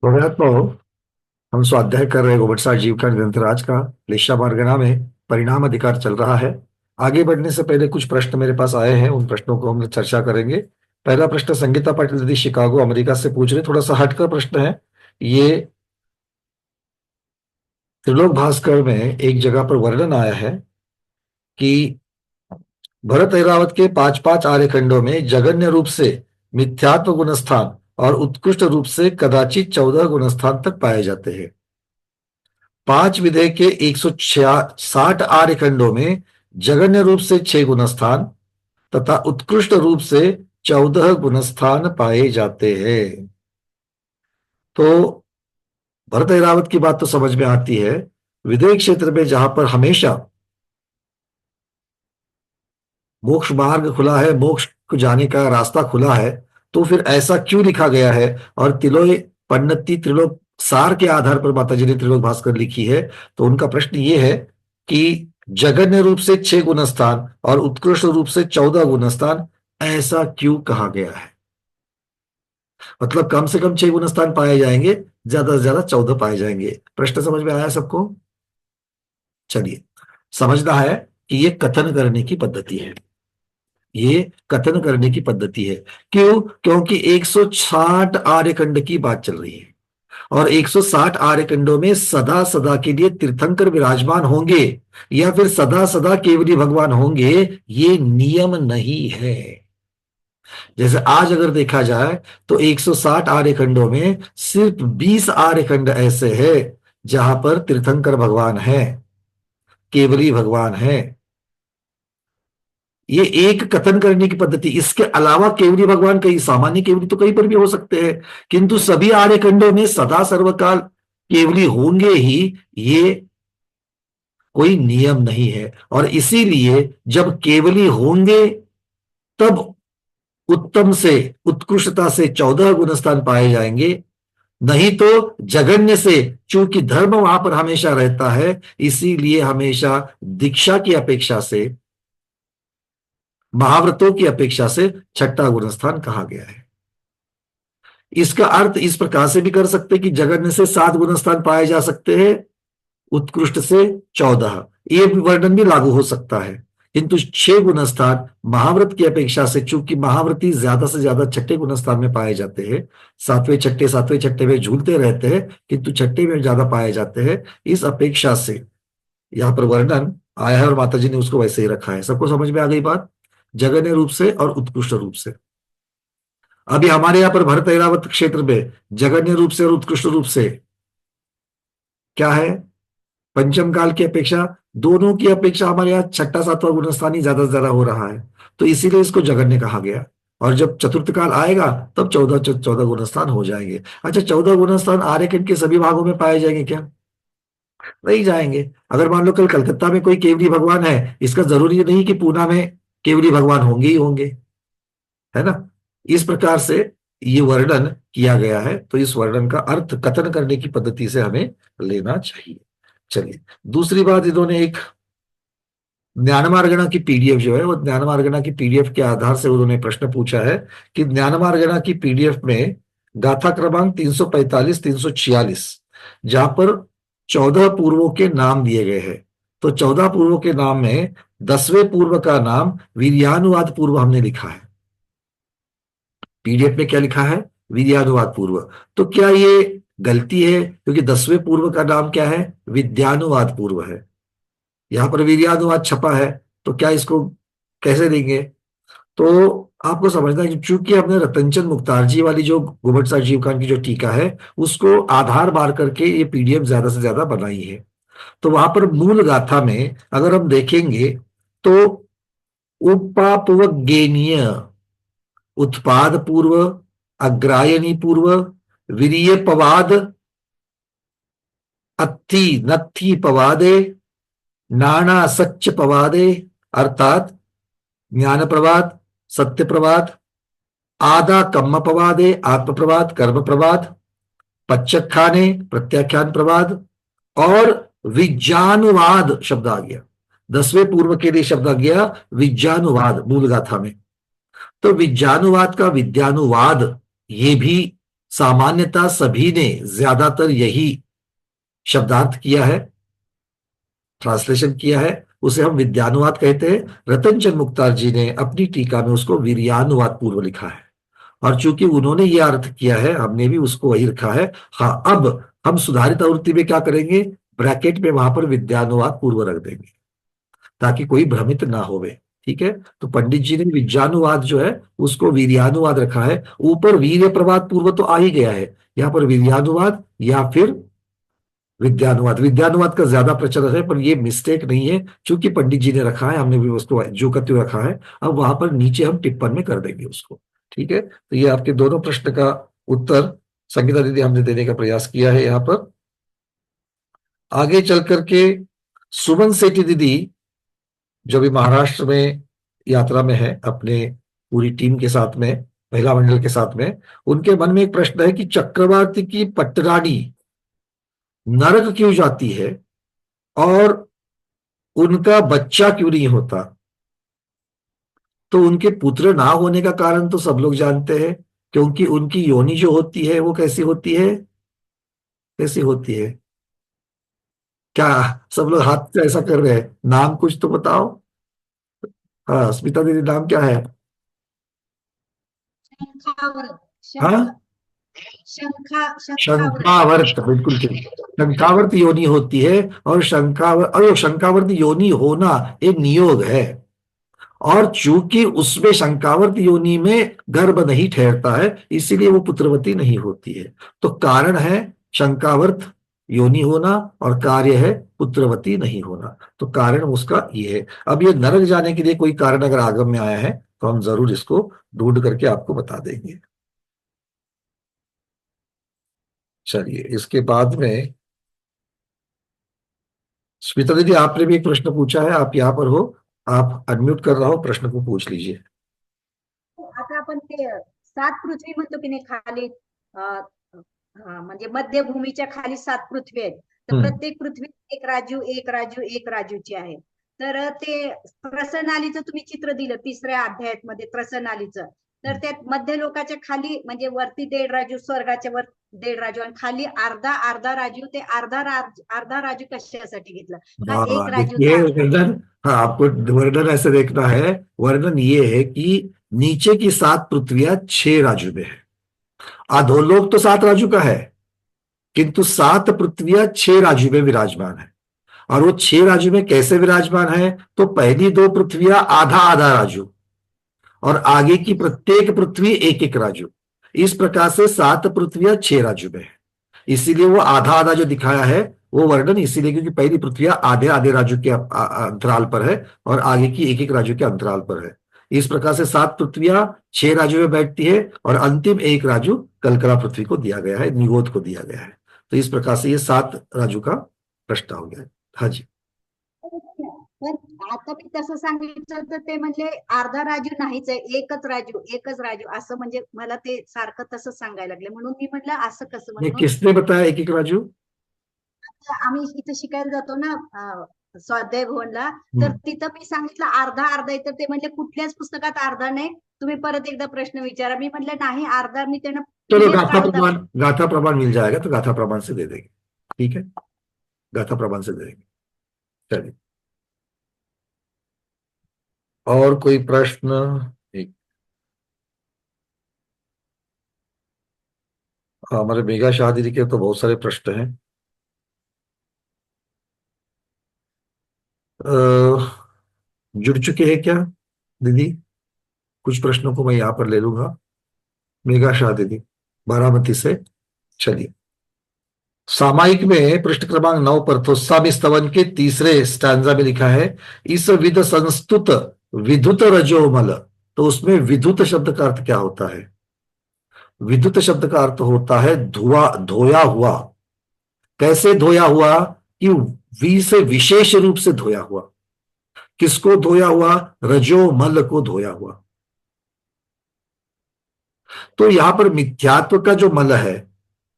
तो हम स्वाध्याय कर रहे गोबरसा जीव का ग्रंथराज का लेशा मार्गना में परिणाम अधिकार चल रहा है। आगे बढ़ने से पहले कुछ प्रश्न मेरे पास आए हैं, उन प्रश्नों को हम चर्चा करेंगे। पहला प्रश्न संगीता पाटिल दीदी शिकागो अमेरिका से पूछ रहे, थोड़ा सा हटकर प्रश्न है ये। त्रिलोक भास्कर में एक जगह पर वर्णन आया है कि भरत ऐरावत के पांच पांच आर्यखंडों में जघन्य रूप से मिथ्यात्व गुणस्थान और उत्कृष्ट रूप से कदाचित 14 गुणस्थान तक पाए जाते हैं। पांच विधेय के 160 आर्य खंडों में जघन्य रूप से 6 गुणस्थान तथा उत्कृष्ट रूप से 14 गुणस्थान पाए जाते हैं। तो भरत ऐरावत की बात तो समझ में आती है। विदेह क्षेत्र में जहां पर हमेशा मोक्ष मार्ग खुला है, मोक्ष को जाने का रास्ता खुला है, तो फिर ऐसा क्यों लिखा गया है? और तिलोय पन्नती त्रिलोक सार के आधार पर माता जी ने त्रिलोक भास्कर लिखी है। तो उनका प्रश्न ये है कि जघन्य रूप से 6 गुणस्थान और उत्कृष्ट रूप से 14 गुणस्थान ऐसा क्यों कहा गया है? मतलब कम से कम 6 गुणस्थान पाए जाएंगे, ज्यादा से ज्यादा 14 पाए जाएंगे। प्रश्न समझ में आया सबको? चलिए, समझना है कि ये कथन करने की पद्धति है। ये कथन करने की पद्धति है। क्यों? क्योंकि 160 आर्यखंड की बात चल रही है और 160 आर्यखंडों में सदा सदा के लिए तीर्थंकर विराजमान होंगे या फिर सदा सदा केवली भगवान होंगे, ये नियम नहीं है। जैसे आज अगर देखा जाए तो 160 आर्यखंडों में सिर्फ 20 आर्यखंड ऐसे हैं जहां पर तीर्थंकर भगवान है, केवली भगवान है। ये एक कथन करने की पद्धति। इसके अलावा केवली भगवान कहीं सामान्य केवली तो कहीं पर भी हो सकते हैं, किंतु सभी आर्य खंडों में सदा सर्वकाल केवली होंगे ही, ये कोई नियम नहीं है। और इसीलिए जब केवली होंगे तब उत्तम से उत्कृष्टता से 14 गुणस्थान पाए जाएंगे, नहीं तो जघन्य से। चूंकि धर्म वहां पर हमेशा रहता है, इसीलिए हमेशा दीक्षा की अपेक्षा से, महाव्रतों की अपेक्षा से छठा गुणस्थान कहा गया है। इसका अर्थ इस प्रकार से भी कर सकते हैं कि जघन्य से 7 गुणस्थान पाए जा सकते हैं, उत्कृष्ट से 14। ये वर्णन भी लागू हो सकता है, किंतु 6 गुणस्थान महाव्रत की अपेक्षा से, चूंकि महाव्रती ज्यादा से ज्यादा छठे गुणस्थान में पाए जाते हैं, सातवें छठे में झूलते रहते हैं, किंतु छठे में ज्यादा पाए जाते हैं, इस अपेक्षा से यहां पर वर्णन आया है और माता जी ने उसको वैसे ही रखा है। सबको समझ में आ गई बात? जघन्य रूप से और उत्कृष्ट रूप से। अभी हमारे यहां पर भरत ऐरावत क्षेत्र में जघन्य रूप से और उत्कृष्ट रूप से क्या है? पंचम काल की अपेक्षा, दोनों की अपेक्षा हमारे यहाँ छठा सातवां गुणस्थान ही ज्यादा से ज्यादा हो रहा है, तो इसीलिए इसको जघन्य कहा गया। और जब चतुर्थ काल आएगा तब 14 गुणस्थान हो जाएंगे। अच्छा, 14 गुणस्थान आर्यखंड के सभी भागों में पाए जाएंगे क्या? नहीं जाएंगे। अगर मान लो कल कलकत्ता में कोई केवली भगवान है, इसका जरूरी नहीं कि पूना में केवली भगवान होंगे ही होंगे, है ना? इस प्रकार से ये वर्णन किया गया है, तो इस वर्णन का अर्थ कथन करने की पद्धति से हमें लेना चाहिए। चलिए, दूसरी बात, इन्होंने एक ज्ञानमार्गणा की पीडीएफ जो है, वो ज्ञानमार्गणा की पीडीएफ के आधार से उन्होंने प्रश्न पूछा है कि ज्ञानमार्गणा की पीडीएफ में गाथा क्रमांक 345 346, जहां पर 14 पूर्वों के नाम दिए गए हैं, तो 14 पूर्वों के नाम में 10वें पूर्व का नाम वीर्यानुवाद पूर्व हमने लिखा है। पीडीएफ में क्या लिखा है? वीर्यानुवाद पूर्व। तो क्या ये गलती है? क्योंकि 10वें पूर्व का नाम क्या है? विद्यानुवाद पूर्व है। यहां पर वीर्यानुवाद छपा है, तो क्या इसको कैसे देंगे? तो आपको समझना है कि चूंकि हमने रतनचंद मुख्तार जी वाली जो गोबट साहब जीवकान की जो टीका है, उसको आधार मार करके ये पीडीएफ ज्यादा से ज्यादा बनाई है। तो वहां पर मूल गाथा में अगर हम देखेंगे तो उपापवज्ञेनीय, उत्पाद पूर्व, अग्रायणी पूर्व, वीर्य पवाद, अत्थि नत्थि पवादे, नाना सच्च पवादे, अर्थात ज्ञान प्रवाद, सत्य प्रवाद, आदा कम्म प्रवादे, आत्म प्रवाद, कर्म प्रवाद, पच्चखाने प्रत्याख्यान प्रवाद, और विज्ञानुवाद शब्द आ गया। 10वें पूर्व के लिए शब्द आ गया विज्ञानुवाद मूल गाथा में। तो विज्ञानुवाद का विद्यानुवाद, ये भी सामान्यतः सभी ने ज्यादातर यही शब्दार्थ किया है, ट्रांसलेशन किया है, उसे हम विद्यानुवाद कहते हैं। रतन चंद मुख्तार जी ने अपनी टीका में उसको वीर्यानुवाद पूर्व लिखा है, और चूंकि उन्होंने ये अर्थ किया है, हमने भी उसको वही रखा है। हाँ, अब हम सुधारित आवृत्ति में क्या करेंगे, ब्रैकेट में वहां पर विद्यानुवाद पूर्व रख देंगे ताकि कोई भ्रमित ना होवे। ठीक है, तो पंडित जी ने विज्ञानुवाद जो है उसको वीर्यानुवाद रखा है। ऊपर वीर्य प्रवाद पूर्व तो आ ही गया है, यहाँ पर वीर्यानुवाद या फिर विद्यानुवाद। विद्यानुवाद का ज्यादा प्रचलन है, पर ये मिस्टेक नहीं है, क्योंकि पंडित जी ने रखा है, हमने भी उसको जो का त्यों रखा है। अब वहां पर नीचे हम टिप्पण में कर देंगे उसको। ठीक है, तो ये आपके दोनों प्रश्न का उत्तर संगीता दीदी हमने देने का प्रयास किया है। यहाँ पर आगे चल करके सुमन सेठी दीदी, जो भी महाराष्ट्र में यात्रा में है अपने पूरी टीम के साथ में, महिला मंडल के साथ में, उनके मन में एक प्रश्न है कि चक्रवर्ती की पटरानी नरक क्यों जाती है और उनका बच्चा क्यों नहीं होता। तो उनके पुत्र ना होने का कारण तो सब लोग जानते हैं, क्योंकि उनकी योनि जो होती है वो कैसी होती है, कैसी होती है। क्या सब लोग हाथ से ऐसा कर रहे हैं, नाम कुछ तो बताओ। हाँ स्मिता दीदी, नाम क्या है। शंखावर्त। हाँ, शंखावर्त। शंकावर्त, बिल्कुल ठीक। शंकावर्त योनि होती है, और शंकावर्त योनि होना एक नियोग है, और चूंकि उसमें शंकावर्त योनि में गर्भ नहीं ठहरता है, इसीलिए वो पुत्रवती नहीं होती है। तो कारण है शंकावर्त योनि होना, और कार्य है पुत्रवती नहीं होना। तो कारण उसका ये है। अब ये नरक जाने के लिए कोई कारण अगर आगम में आया है तो हम जरूर इसको ढूंढ करके आपको बता देंगे। चलिए, इसके बाद में स्मिता दीदी, आपने भी एक प्रश्न पूछा है, आप यहाँ पर हो, आप अनम्यूट कर रहा हो, प्रश्न को पूछ लीजिए। आता आपण ते 7 पृथ्वी म्हणतो की नाही खाली, म्हणजे मध्यभूमीच्या खाली 7 पृथ्वी आहेत. तर हम्म। प्रत्येक पृथ्वी एक राजू एक राजू एक राजूची आहे. तर ते त्रसनालीचं तुम्ही चित्र दिलं 3ऱ्या अध्यायामध्ये त्रसनालीचं. तर त्यात मध्य लोकाच्या खाली म्हणजे वरती 1.5 राजू, स्वर्गाच्या वर 1.5 राजू, आणि खाली अर्धा अर्धा राजू. ते अर्धा राजू कशासाठी घेतलं का एक हाँ राजूचा देखिए अर्धा? वर्णन, हाँ आपको वर्णन ऐसे देखना है। वर्णन ये है कि नीचे की 7 पृथ्वियां 6 राजू में है, अधोलोक तो 7 राजू का है, किंतु 7 पृथ्वियां 6 राजू में विराजमान है। और वो 6 राजू में कैसे विराजमान है, तो पहली 2 पृथ्वियां आधा आधा राजू, और आगे की प्रत्येक पृथ्वी एक एक राजू। इस प्रकार से 7 पृथ्वियां 6 राजू में है, इसीलिए वो आधा आधा जो दिखाया है वो वर्णन इसीलिए क्योंकि पहली पृथ्वियां आधे आधे राजू के अंतराल पर है, और आगे की एक एक राजू के अंतराल पर है। इस प्रकार से 7 पृथ्वियां 6 राजू में बैठती है, और अंतिम एक राजू कलकला पृथ्वी को दिया गया है, निगोद को दिया गया है। तो इस प्रकार से ये 7 राजू का प्रश्न हो गया है। हाँ जी। पण आता मी तसं सांगितलं तर ते म्हणजे अर्धा राजू नाहीच आहे, एकच राजू असं, म्हणजे मला ते सारखं तसं सांगायला लागले, म्हणून मी म्हटलं असं कसं. ये म्हणून किसने बताया एक एक राजू। आम्ही इथं शिकायला जातो ना स्वाध्याय भवनला, तर तिथं मी सांगितलं अर्धा अर्धा आहे, तर ते म्हणजे कुठल्याच पुस्तकात अर्धा नाही, तुम्ही परत एकदा प्रश्न विचारा. मी म्हटलं नाही अर्धा, मी त्यांना चलो PDF काढून गाथा प्रमाण मिल जाएगा, तो गाथा प्रमाण से दे देंगे। ठीक है, गाथा प्रमाण से दे देंगे। चलिए, और कोई प्रश्न। एक हमारे मेघा शाह दीदी के तो बहुत सारे प्रश्न हैं। जुड़ चुके हैं क्या दीदी। कुछ प्रश्नों को मैं यहां पर ले लूंगा। मेघा शाह दीदी, बारामती से। चलिए, सामायिक में पृष्ठ क्रमांक 9 पर थोस्सामी स्तवन के तीसरे स्टैंजा में लिखा है, इस विद संस्तुत विद्युत रजोमल। तो उसमें विद्युत शब्द का अर्थ क्या होता है। विद्युत शब्द का अर्थ होता है धुआ, धोया हुआ। कैसे धोया हुआ, कि वी से विशेष रूप से धोया हुआ। किसको धोया हुआ, रजोमल को धोया हुआ। तो यहां पर मिथ्यात्व का जो मल है,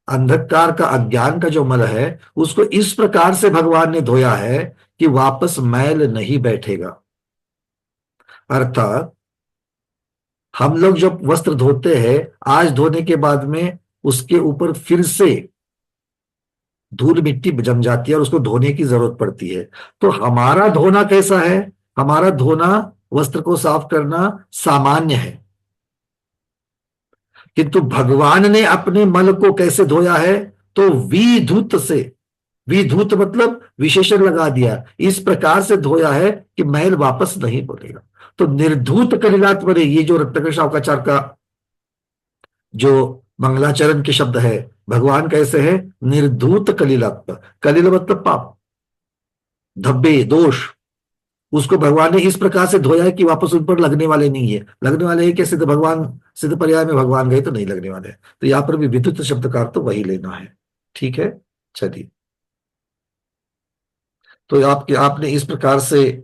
अंधकार का, अज्ञान का जो मल है, उसको इस प्रकार से भगवान ने धोया है कि वापस मैल नहीं बैठेगा। अर्थात हम लोग जब वस्त्र धोते हैं, आज धोने के बाद में उसके ऊपर फिर से धूल मिट्टी जम जाती है और उसको धोने की जरूरत पड़ती है। तो हमारा धोना कैसा है? हमारा धोना, वस्त्र को साफ करना सामान्य है, किंतु भगवान ने अपने मल को कैसे धोया है? तो विधुत से, विधुत मतलब विशेषण लगा दिया, इस प्रकार से धोया है कि मैल वापस नहीं बोलेगा। तो निर्धूत कलिलात्मरे, ये जो रत्नाकर शावकाचार्य का जो मंगलाचरण के शब्द है, भगवान कैसे है? निर्धूत कलिलात्म। कलिल मतलब पाप, धब्बे, दोष, उसको भगवान ने इस प्रकार से धोया है कि वापस उन पर लगने वाले नहीं है। लगने वाले हैं कि सिद्ध भगवान, सिद्ध पर्याय में भगवान गए तो नहीं लगने वाले। तो यहां पर भी विद्युत शब्द का अर्थ तो वही लेना है। ठीक है, चलिए। तो आपने इस प्रकार से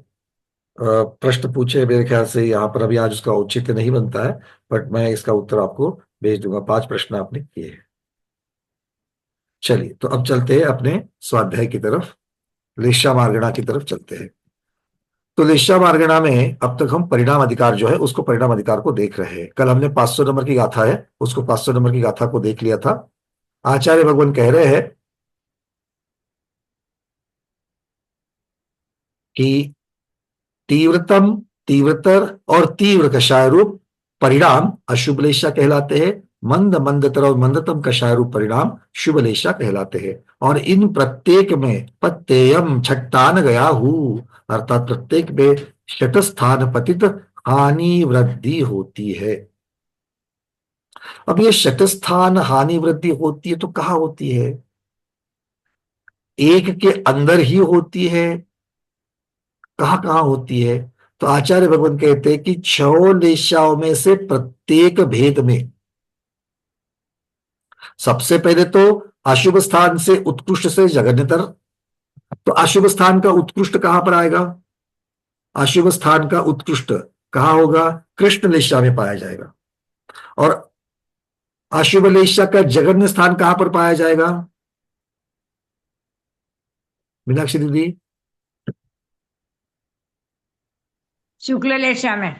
प्रश्न पूछे, मेरे ख्याल से यहाँ पर अभी आज उसका औचित्य नहीं बनता है, बट मैं इसका उत्तर आपको भेज दूंगा। 5 प्रश्न आपने किए हैं। चलिए, तो अब चलते हैं अपने स्वाध्याय की तरफ, लेशा मार्गणा की तरफ चलते हैं। तो लेशा मार्गणा में अब तक हम परिणाम अधिकार जो है उसको, परिणाम अधिकार को देख रहे हैं। कल हमने 500 नंबर की गाथा है, उसको 500 नंबर की गाथा को देख लिया था। आचार्य भगवान कह रहे हैं कि तीव्रतम, तीव्रतर और तीव्र कषाय रूप परिणाम अशुभ लेशा कहलाते हैं। मंद, मंदतर और मंदतम कषाय रूप परिणाम शुभ लेशा कहलाते हैं। और इन प्रत्येक में पत्ययम छट्टान गया हूं, अर्थात प्रत्येक में शतस्थान पतित हानि वृद्धि होती है। अब ये शतस्थान हानि वृद्धि होती है तो कहाँ होती है? एक के अंदर ही होती है, कहाँ कहाँ होती है? तो आचार्य भगवान कहते हैं कि 6 लेशाओं में से प्रत्येक भेद में सबसे पहले तो अशुभ स्थान से उत्कृष्ट से जघन्यतर। तो अशुभ स्थान का उत्कृष्ट कहां पर आएगा? अशुभ स्थान का उत्कृष्ट कहां होगा? कृष्ण लेशा में पाया जाएगा। और अशुभ लेशा का जघन्य स्थान कहां पर पाया जाएगा? मीनाक्षी दीदी? शुक्ल लेशा में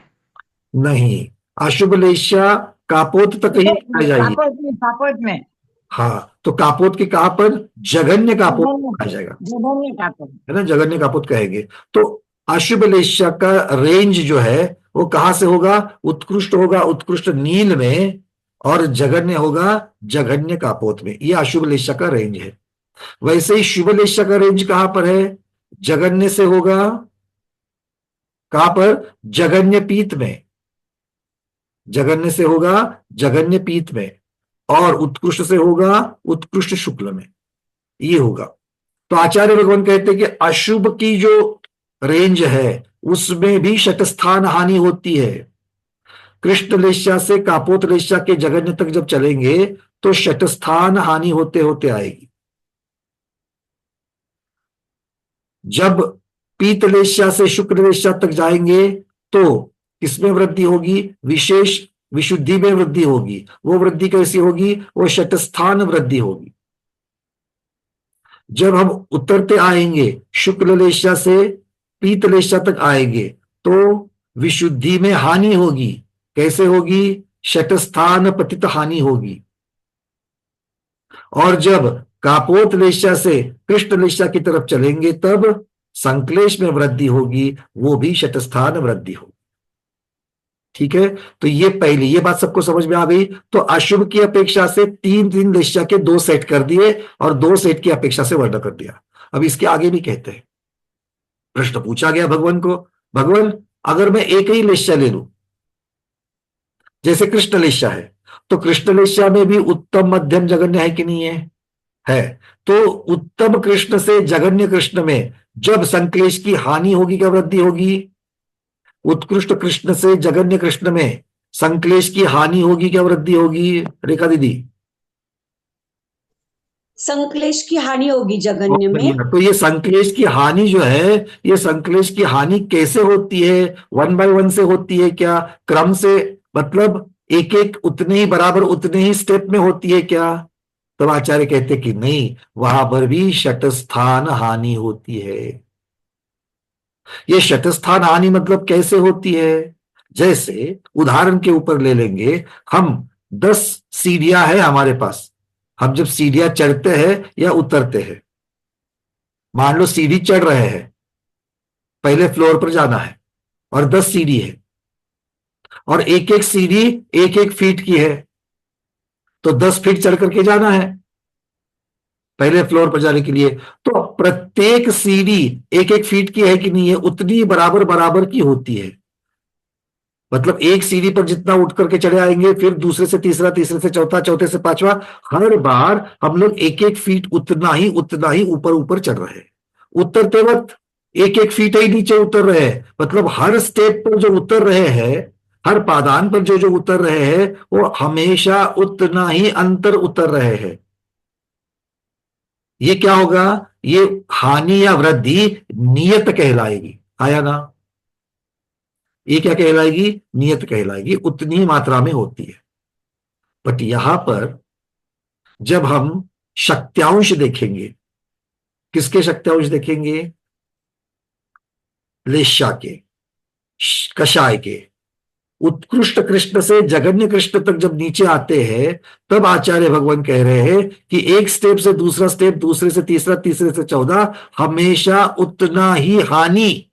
नहीं, अशुभ लेशा कापोत तक ही पाया जाएगी। कापोत में। हाँ, तो कापोत के कहां पर? जघन्य कापोत पाया जाएगा, जघन्य कापोत, है ना, जघन्य कापोत कहेंगे। तो अशुभ लेशा का रेंज जो है वो कहां से होगा? उत्कृष्ट होगा उत्कृष्ट नील में, और जघन्य होगा जघन्य कापोत में। ये अशुभ लेशा का रेंज है। वैसे ही शुभ लेशा का रेंज कहां पर है? जघन्य से होगा कहां पर? जघन्य पीत में। जघन्य से होगा जघन्य पीत में, और उत्कृष्ट से होगा उत्कृष्ट शुक्ल में, ये होगा। तो आचार्य भगवान कहते हैं कि अशुभ की जो रेंज है उसमें भी शतस्थान हानि होती है। कृष्ण लेशा से कापोत लेशा के जघन्य तक जब चलेंगे तो शतस्थान हानि होते होते आएगी। जब पीत लेशा से शुक्ल लेशा तक जाएंगे तो किसमें वृद्धि होगी? विशेष विशुद्धि में वृद्धि होगी। वो वृद्धि कैसी होगी? वो शतस्थान वृद्धि होगी। जब हम उतरते आएंगे शुक्ल लेशा से पीत लेशा तक आएंगे तो विशुद्धि में हानि होगी। कैसे होगी? शतस्थान पतित हानि होगी। और जब कापोत लेशा से कृष्ण लेशा की तरफ चलेंगे तब संक्लेश में वृद्धि होगी, वो भी शतस्थान वृद्धि होगी। ठीक है, तो ये पहली, ये बात सबको समझ में आ गई। तो अशुभ की अपेक्षा से 3 लेशा के 2 सेट कर दिए और 2 सेट की अपेक्षा से वर्ण कर दिया। अब इसके आगे भी कहते हैं, प्रश्न पूछा गया भगवान को, भगवान अगर मैं एक ही लेशा ले लूं, जैसे कृष्ण लेशा है, तो कृष्ण लेशा में भी उत्तम मध्यम जघन्य है कि नहीं है? है। तो उत्तम कृष्ण से जघन्य कृष्ण में जब संक्लेश की हानि होगी क्या वृद्धि होगी? उत्कृष्ट कृष्ण से जघन्य कृष्ण में संक्लेश की हानि होगी क्या वृद्धि होगी? रेखा दीदी? संक्लेश की हानि होगी जघन्य में। तो ये संक्लेश की हानि जो है, ये संक्लेश की हानि कैसे होती है? 1 बाय 1 से होती है क्या? क्रम से, मतलब एक एक उतने ही बराबर उतने ही स्टेप में होती है क्या? तब आचार्य कहते कि नहीं, वहां पर भी शतस्थान हानि होती है। ये शतस्थान हानि मतलब कैसे होती है? जैसे उदाहरण के ऊपर ले लेंगे, हम 10 सीढ़ियां है हमारे पास। हम जब सीढ़ियां चढ़ते हैं या उतरते हैं, मान लो सीढ़ी चढ़ रहे हैं, पहले फ्लोर पर जाना है और 10 सीढ़ी है और एक एक सीढ़ी 1-1 फीट की है, तो 10 फीट चढ़ करके जाना है पहले फ्लोर पर जाने के लिए। तो प्रत्येक सीढ़ी 1-1 फीट की है कि नहीं है, उतनी बराबर बराबर की होती है। मतलब एक सीढ़ी पर जितना उठ करके चढ़े आएंगे, फिर दूसरे से तीसरा, तीसरे से चौथा, चौथे से पांचवा, हर बार हम लोग 1-1 फीट उतना ही ऊपर ऊपर चढ़ रहे हैं। उतरते वक्त 1-1 फीट ही नीचे उतर रहे हैं। मतलब हर स्टेप पर जो उतर रहे हैं, हर पादान पर जो जो उतर रहे हैं, वो हमेशा उतना ही अंतर उतर रहे हैं। ये क्या होगा? ये हानि या वृद्धि नियत कहलाएगी। आया ना? ये क्या कहलाएगी? नियत कहलाएगी, उतनी ही मात्रा में होती है। बट यहां पर जब हम शक्त्यांश देखेंगे, किसके शक्त्यांश देखेंगे? लेश्या के, कषाय के। उत्कृष्ट कृष्ण से जघन्य कृष्ण तक जब नीचे आते हैं, तब आचार्य भगवान कह रहे हैं कि एक स्टेप से दूसरा स्टेप, दूसरे से तीसरा, तीसरे से 14, हमेशा उतना ही हानि,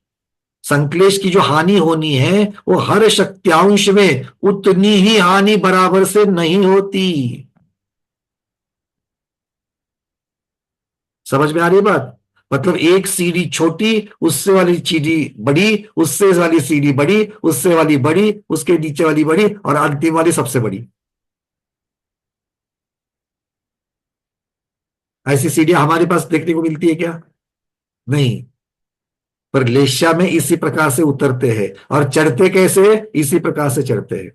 संक्लेश की जो हानि होनी है, वो हर शक्त्यांश में उतनी ही हानि बराबर से नहीं होती। समझ में आ रही है बात? मतलब एक सीढ़ी छोटी, उससे वाली सीढ़ी बड़ी, उससे वाली सीढ़ी बड़ी, उससे वाली बड़ी, उसके नीचे वाली बड़ी, और अंतिम वाली सबसे बड़ी। ऐसी सीढ़ियां हमारे पास देखने को मिलती है क्या? नहीं। पर लेश्या में इसी प्रकार से उतरते हैं, और चढ़ते कैसे? इसी प्रकार से चढ़ते हैं।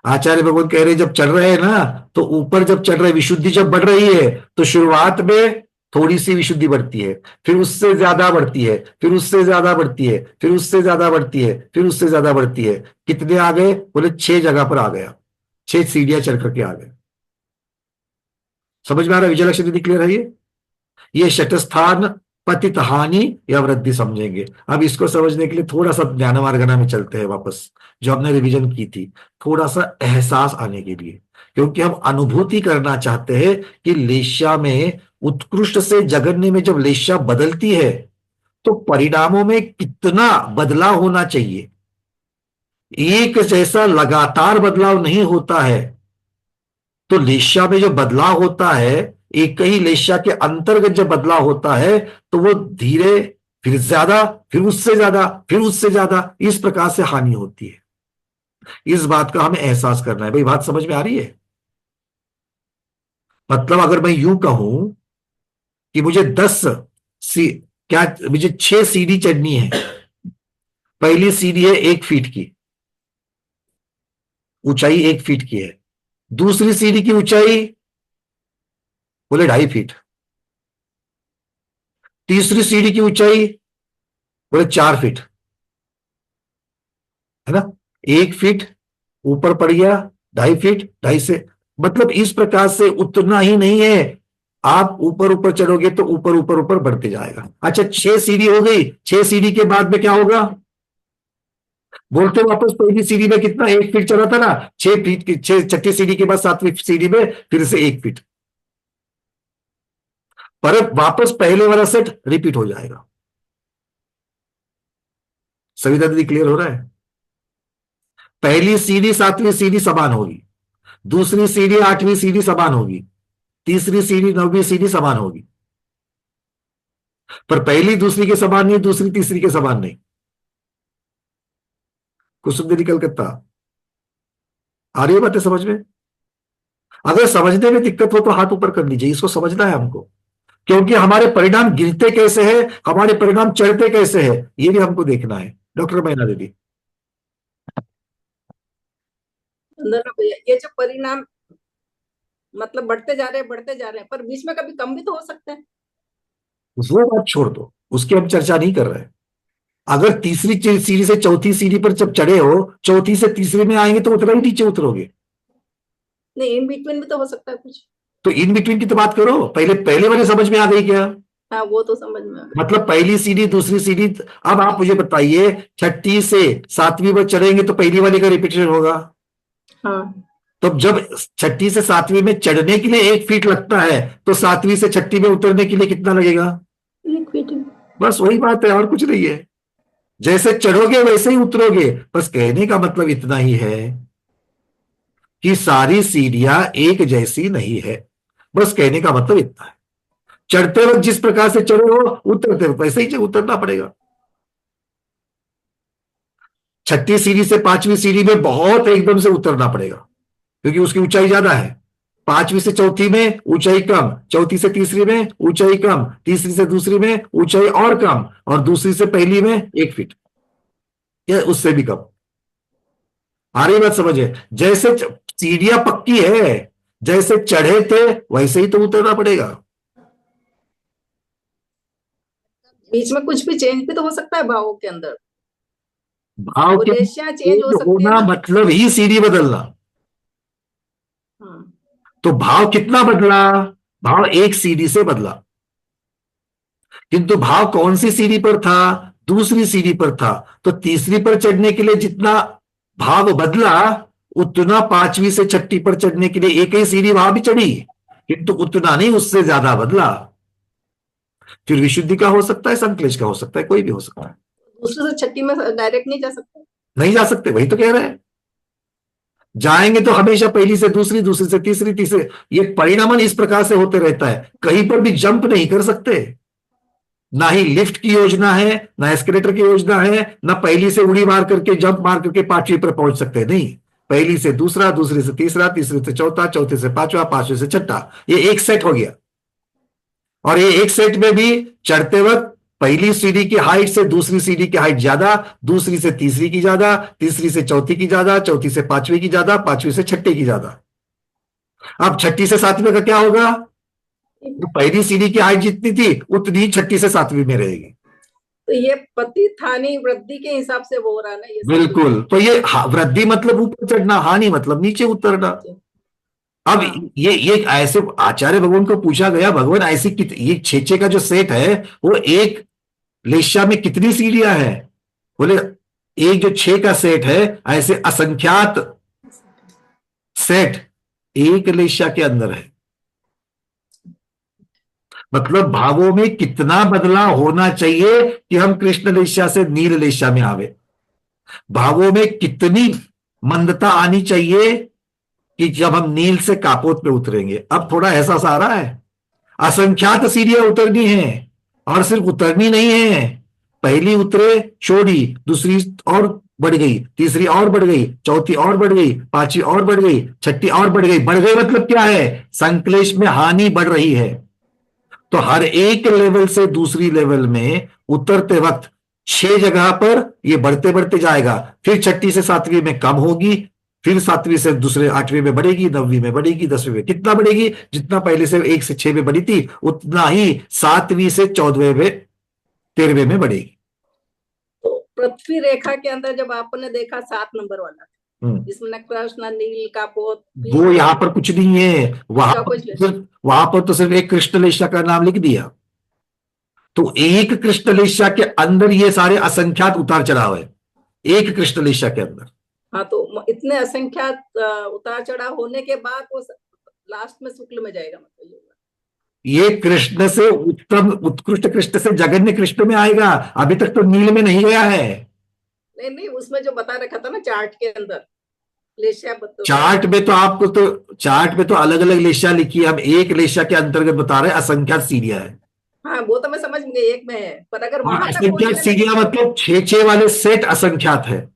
आचार्य भगवान कह रहे हैं जब चढ़ रहे हैं ना, तो ऊपर जब चढ़ रहे, विशुद्धि जब बढ़ रही है, तो शुरुआत में थोड़ी सी विशुद्धि बढ़ती है, फिर उससे ज्यादा बढ़ती है, फिर उससे ज्यादा बढ़ती है, फिर उससे ज्यादा बढ़ती है, फिर उससे ज्यादा बढ़ती है। कितने आ गए? बोले 6 जगह पर आ गया, 6 सीढ़ियां चढ़ करके आ गए। समझ में आ रहा है? विजयलक्ष्मी क्लियर है? ये शतस्थान पतित हानि या वृद्धि समझेंगे। अब इसको समझने के लिए थोड़ा सा ज्ञान मार्गना में चलते हैं वापस, जो हमने रिवीजन की थी, थोड़ा सा एहसास आने के लिए, क्योंकि हम अनुभूति करना चाहते हैं कि लेश्या में, उत्कृष्ट से जघन्य में जब लेश्या बदलती है, तो परिणामों में कितना बदलाव होना चाहिए। एक जैसा लगातार बदलाव नहीं होता है। तो लेश्या में जो बदलाव होता है, एक ही लेश्या के अंतर्गत जब बदलाव होता है, तो वो धीरे, फिर ज्यादा, फिर उससे ज्यादा, फिर उससे ज्यादा, इस प्रकार से हानि होती है। इस बात का हमें एहसास करना है। भाई बात समझ में आ रही है? मतलब अगर मैं यूं कहूं कि मुझे 10 क्या मुझे 6 सीढ़ी चढ़नी है। पहली सीढ़ी है 1 फीट की, ऊंचाई 1 फीट की है। दूसरी सीढ़ी की ऊंचाई बोले 2.5 फीट। तीसरी सीढ़ी की ऊंचाई बोले 4 फीट, है ना? 1 फीट ऊपर पड़ गया, 2.5 फीट, 2.5 से, मतलब इस प्रकार से उतना ही नहीं है। आप ऊपर ऊपर चढ़ोगे तो ऊपर ऊपर ऊपर बढ़ते जाएगा। अच्छा, 6 सीढ़ी हो गई, 6 सीढ़ी के बाद में क्या होगा? बोलते वापस पहली सीढ़ी में कितना 1 फीट चढ़ा था ना, 6 फीट की, 6 सीढ़ी के बाद 7वीं सीढ़ी में फिर से 1 फीट, पर वापस पहले वाला सेट रिपीट हो जाएगा। सभी दीदी क्लियर हो रहा है? पहली सीढ़ी 7वीं सीढ़ी समान होगी, दूसरी सीढ़ी 8वीं सीढ़ी समान होगी, तीसरी सीढ़ी 9वीं सीढ़ी समान होगी, पर पहली दूसरी के समान नहीं, दूसरी तीसरी के समान नहीं। कुसुम दीदी कलकत्ता, आ रही है बातें समझ में? अगर समझने में दिक्कत हो तो हाथ ऊपर कर लीजिए। इसको समझना है हमको, क्योंकि हमारे परिणाम गिरते कैसे हैं, हमारे परिणाम चढ़ते कैसे हैं, ये भी हमको देखना है। डॉक्टर मैना दीदी। भैया, ये जो परिणाम मतलब बढ़ते जा रहे हैं, पर बीच में कभी कम भी तो हो सकते हैं। वो बात छोड़ दो, उसकी हम चर्चा नहीं कर रहे हैं। अगर तीसरी सीढ़ी से चौथी सीढ़ी पर जब चढ़े हो, चौथी से तीसरी में आएंगे तो उतना ही नीचे उतरोगे। नहीं, इन बिटवीन भी तो हो सकता है कुछ। तो इन बिटवीन की तो बात करो। पहले वाले समझ में आ गई क्या? हाँ, वो तो समझ में आ गया। मतलब पहली सीढ़ी, दूसरी सीढ़ी। अब आप मुझे बताइए, 6ठी से 7वीं पर चढ़ेंगे तो पहली वाले का रिपीटेशन होगा, हाँ, तो जब छठी से सातवीं में चढ़ने के लिए 1 फीट लगता है, तो सातवीं से छठी में उतरने के लिए कितना लगेगा? 1 फीट। बस वही बात है, और कुछ नहीं है। जैसे चढ़ोगे वैसे ही उतरोगे। बस कहने का मतलब इतना ही है कि सारी सीढ़ियां एक जैसी नहीं है। बस कहने का मतलब इतना है। चढ़ते वक्त जिस प्रकार से चढ़े हो, उतरते वक्त वैसे ही उतरना पड़ेगा। छठी सीढ़ी से पांचवी सीढ़ी में बहुत एकदम से उतरना पड़ेगा, क्योंकि उसकी ऊंचाई ज्यादा है। पांचवी से चौथी में ऊंचाई कम, चौथी से तीसरी में ऊंचाई कम, तीसरी से दूसरी में ऊंचाई और कम, और दूसरी से पहली में 1 फीट या उससे भी कम। आ रही बात समझे? जैसे सीढ़ियां पक्की है, जैसे चढ़े थे वैसे ही तो उतरना पड़ेगा। बीच में कुछ भी चेंज भी तो हो सकता है भावों के अंदर। भाव वो के रेशियां चेंज हो सकती है होना ना। मतलब ही सीढ़ी बदलना। हाँ, तो भाव कितना बदला? भाव एक सीढ़ी से बदला, किंतु भाव कौन सी सीढ़ी पर था? दूसरी सीढ़ी पर था। तो तीसरी पर चढ़ने के लिए जितना भाव बदला, उतना पांचवी से छठी पर चढ़ने के लिए एक ही सीढ़ी वहां भी चढ़ी, किंतु उतना नहीं, उससे ज्यादा बदला। फिर विशुद्धि का हो सकता है, संक्लेश का हो सकता है, कोई भी हो सकता है। दूसरे से छठी में डायरेक्ट नहीं जा सकते। नहीं जा सकते, वही तो कह रहे हैं। जाएंगे तो हमेशा पहली से दूसरी, दूसरी से तीसरी, तीसरे, ये परिणामन इस प्रकार से होते रहता है। कहीं पर भी जंप नहीं कर सकते। ना ही लिफ्ट की योजना है, ना एस्केलेटर की योजना है, ना पहली से उड़ी मार करके जंप मार करके पांचवी पर पहुंच सकते। नहीं, पहली से दूसरा, दूसरे से तीसरा, तीसरे से चौथा, चौथे से पांचवा, पांचवे से छठा, ये एक सेट हो गया। और ये एक सेट में भी चढ़ते वक्त पहली सीढ़ी की हाइट से दूसरी सीढ़ी की हाइट ज्यादा, दूसरी से तीसरी की ज्यादा, तीसरी से चौथी की ज्यादा, चौथी से पांचवी की ज्यादा, पांचवी से छठी की ज्यादा। अब छठी से सातवीं का क्या होगा? तो पहली सीढ़ी की हाइट जितनी थी उतनी ही छठी से सातवीं में रहेगी। तो ये पतित हानि वृद्धि के हिसाब से वो हो रहा है ना, ये सब। बिल्कुल। तो ये वृद्धि मतलब ऊपर चढ़ना, हानि मतलब नीचे उतरना। अब ये ऐसे आचार्य भगवान को पूछा गया, भगवान ऐसी ये छे का जो सेट है, वो एक लेशा में कितनी सीढ़ियां हैं? बोले एक जो 6 का सेट है, ऐसे असंख्यात सेट एक लेशा के अंदर है। मतलब भावों में कितना बदलाव होना चाहिए कि हम कृष्ण लेशा से नील लेशा में आवे। भावों में कितनी मंदता आनी चाहिए कि जब हम नील से कापोत पे उतरेंगे। अब थोड़ा एहसास आ रहा है। असंख्यात सीढ़ियां उतरनी है, और सिर्फ उतरनी नहीं है, पहली उतरे छोड़ी, दूसरी और बढ़ गई, तीसरी और बढ़ गई, चौथी और बढ़ गई, पांचवी और बढ़ गई, छठी और बढ़ गई। बढ़ गई मतलब क्या है? संक्लेश में हानि बढ़ रही है। तो हर एक लेवल से दूसरी लेवल में उतरते वक्त 6 जगह पर ये बढ़ते बढ़ते जाएगा। फिर छठी से सातवीं में कम होगी, फिर सातवीं से दूसरे 8वीं में बढ़ेगी, 9वीं में बढ़ेगी, 10वीं में। कितना बढ़ेगी? जितना पहले से 1 से 6 में बढ़ी थी, उतना ही 7वीं से 14वें में, 13वें में बढ़ेगी। तो पृथ्वी रेखा के अंदर जब आपने देखा 7 नंबर वाला, जिसमें न कृष्ण, नील, कापोत, वो यहां पर कुछ नहीं है। वहां पर तो सिर्फ एक कृष्णलेशा का नाम लिख दिया। तो एक कृष्णलेशा के अंदर ये सारे असंख्यात उतार चढ़ाव है, एक कृष्णलेशा के अंदर। हाँ, तो इतने असंख्यात उतार चढ़ाव होने के बाद वो लास्ट में शुक्ल में जाएगा, मतलब ये कृष्ण से उत्तम, उत्कृष्ट कृष्ण से जगन्य कृष्ण में आएगा। अभी तक तो नील में नहीं गया है। नहीं, उसमें जो बता रखा था ना चार्ट के अंदर, लेशा चार्ट में तो आपको तो चार्ट में तो अलग अलग लेशा लिखी है। हम एक लेशा के अंतर्गत बता रहे हैं, असंख्यात सीढ़ियां है। हाँ, वो तो मैं समझ गई, एक में है, पर अगर वहां तक असंख्यात सीढ़ियां मतलब 6 वाले सेट असंख्यात है।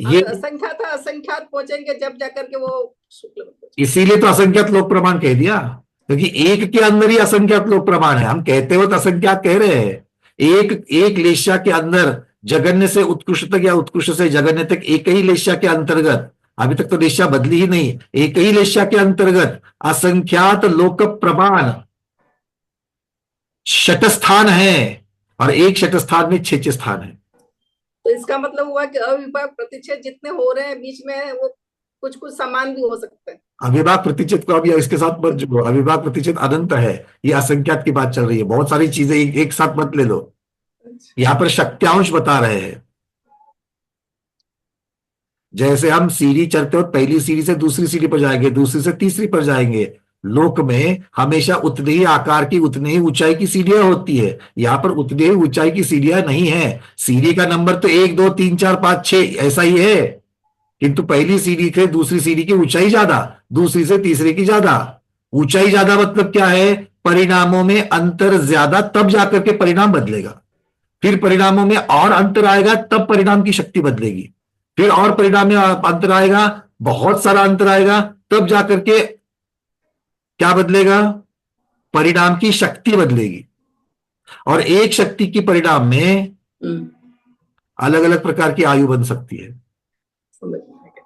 ये असंख्यात पहुंचेंगे जब जाकर के वो शुक्ल में। इसीलिए तो असंख्यात लोक प्रमाण कह दिया, क्योंकि एक के अंदर ही असंख्यात लोक प्रमाण है। हम कहते हुए असंख्यात कह रहे हैं। एक लेशा के अंदर जगन्य से उत्कृष्ट तक या उत्कृष्ट से जगन्य तक एक ही लेशा के अंतर्गत, अभी तक तो लेशा बदली ही नहीं, एक ही लेशा के अंतर्गत असंख्यात लोक प्रमाण शतस्थान है, और एक शतस्थान में 6 स्थान है। तो इसका मतलब हुआ कि अविभाग प्रतिच्छेद जितने हो रहे हैं बीच में, वो कुछ कुछ समान भी हो सकते हैं। अविभाग प्रतिच्छेद को अभी इसके साथ मत जोड़ो। अविभाग प्रतिच्छेद अनंत है, ये असंख्यात की बात चल रही है। बहुत सारी चीजें एक साथ मत ले लो। यहाँ पर शक्त्यांश बता रहे हैं। जैसे हम सीढ़ी चढ़ते हो, पहली सीढ़ी से दूसरी सीढ़ी पर जाएंगे, दूसरी से तीसरी पर जाएंगे। लोक में हमेशा उतने ही आकार की, उतनी ही ऊंचाई की सीढ़ियां होती है। यहाँ पर उतनी ही ऊंचाई की सीढ़ियां नहीं है। सीढ़ी का नंबर तो 1 2 3 4 5 6 ऐसा ही है, किंतु पहली सीढ़ी से दूसरी सीढ़ी की ऊंचाई ज्यादा, दूसरी से तीसरी की ज्यादा। ऊंचाई ज्यादा मतलब क्या है? परिणामों में अंतर ज्यादा, तब जाकर के परिणाम बदलेगा। फिर परिणामों में और अंतर आएगा, तब परिणाम की शक्ति बदलेगी। फिर और परिणाम में अंतर आएगा, बहुत सारा अंतर आएगा, तब जाकर के क्या बदलेगा? परिणाम की शक्ति बदलेगी। और एक शक्ति की परिणाम में अलग अलग प्रकार की आयु बन सकती है। समझ में आ गया।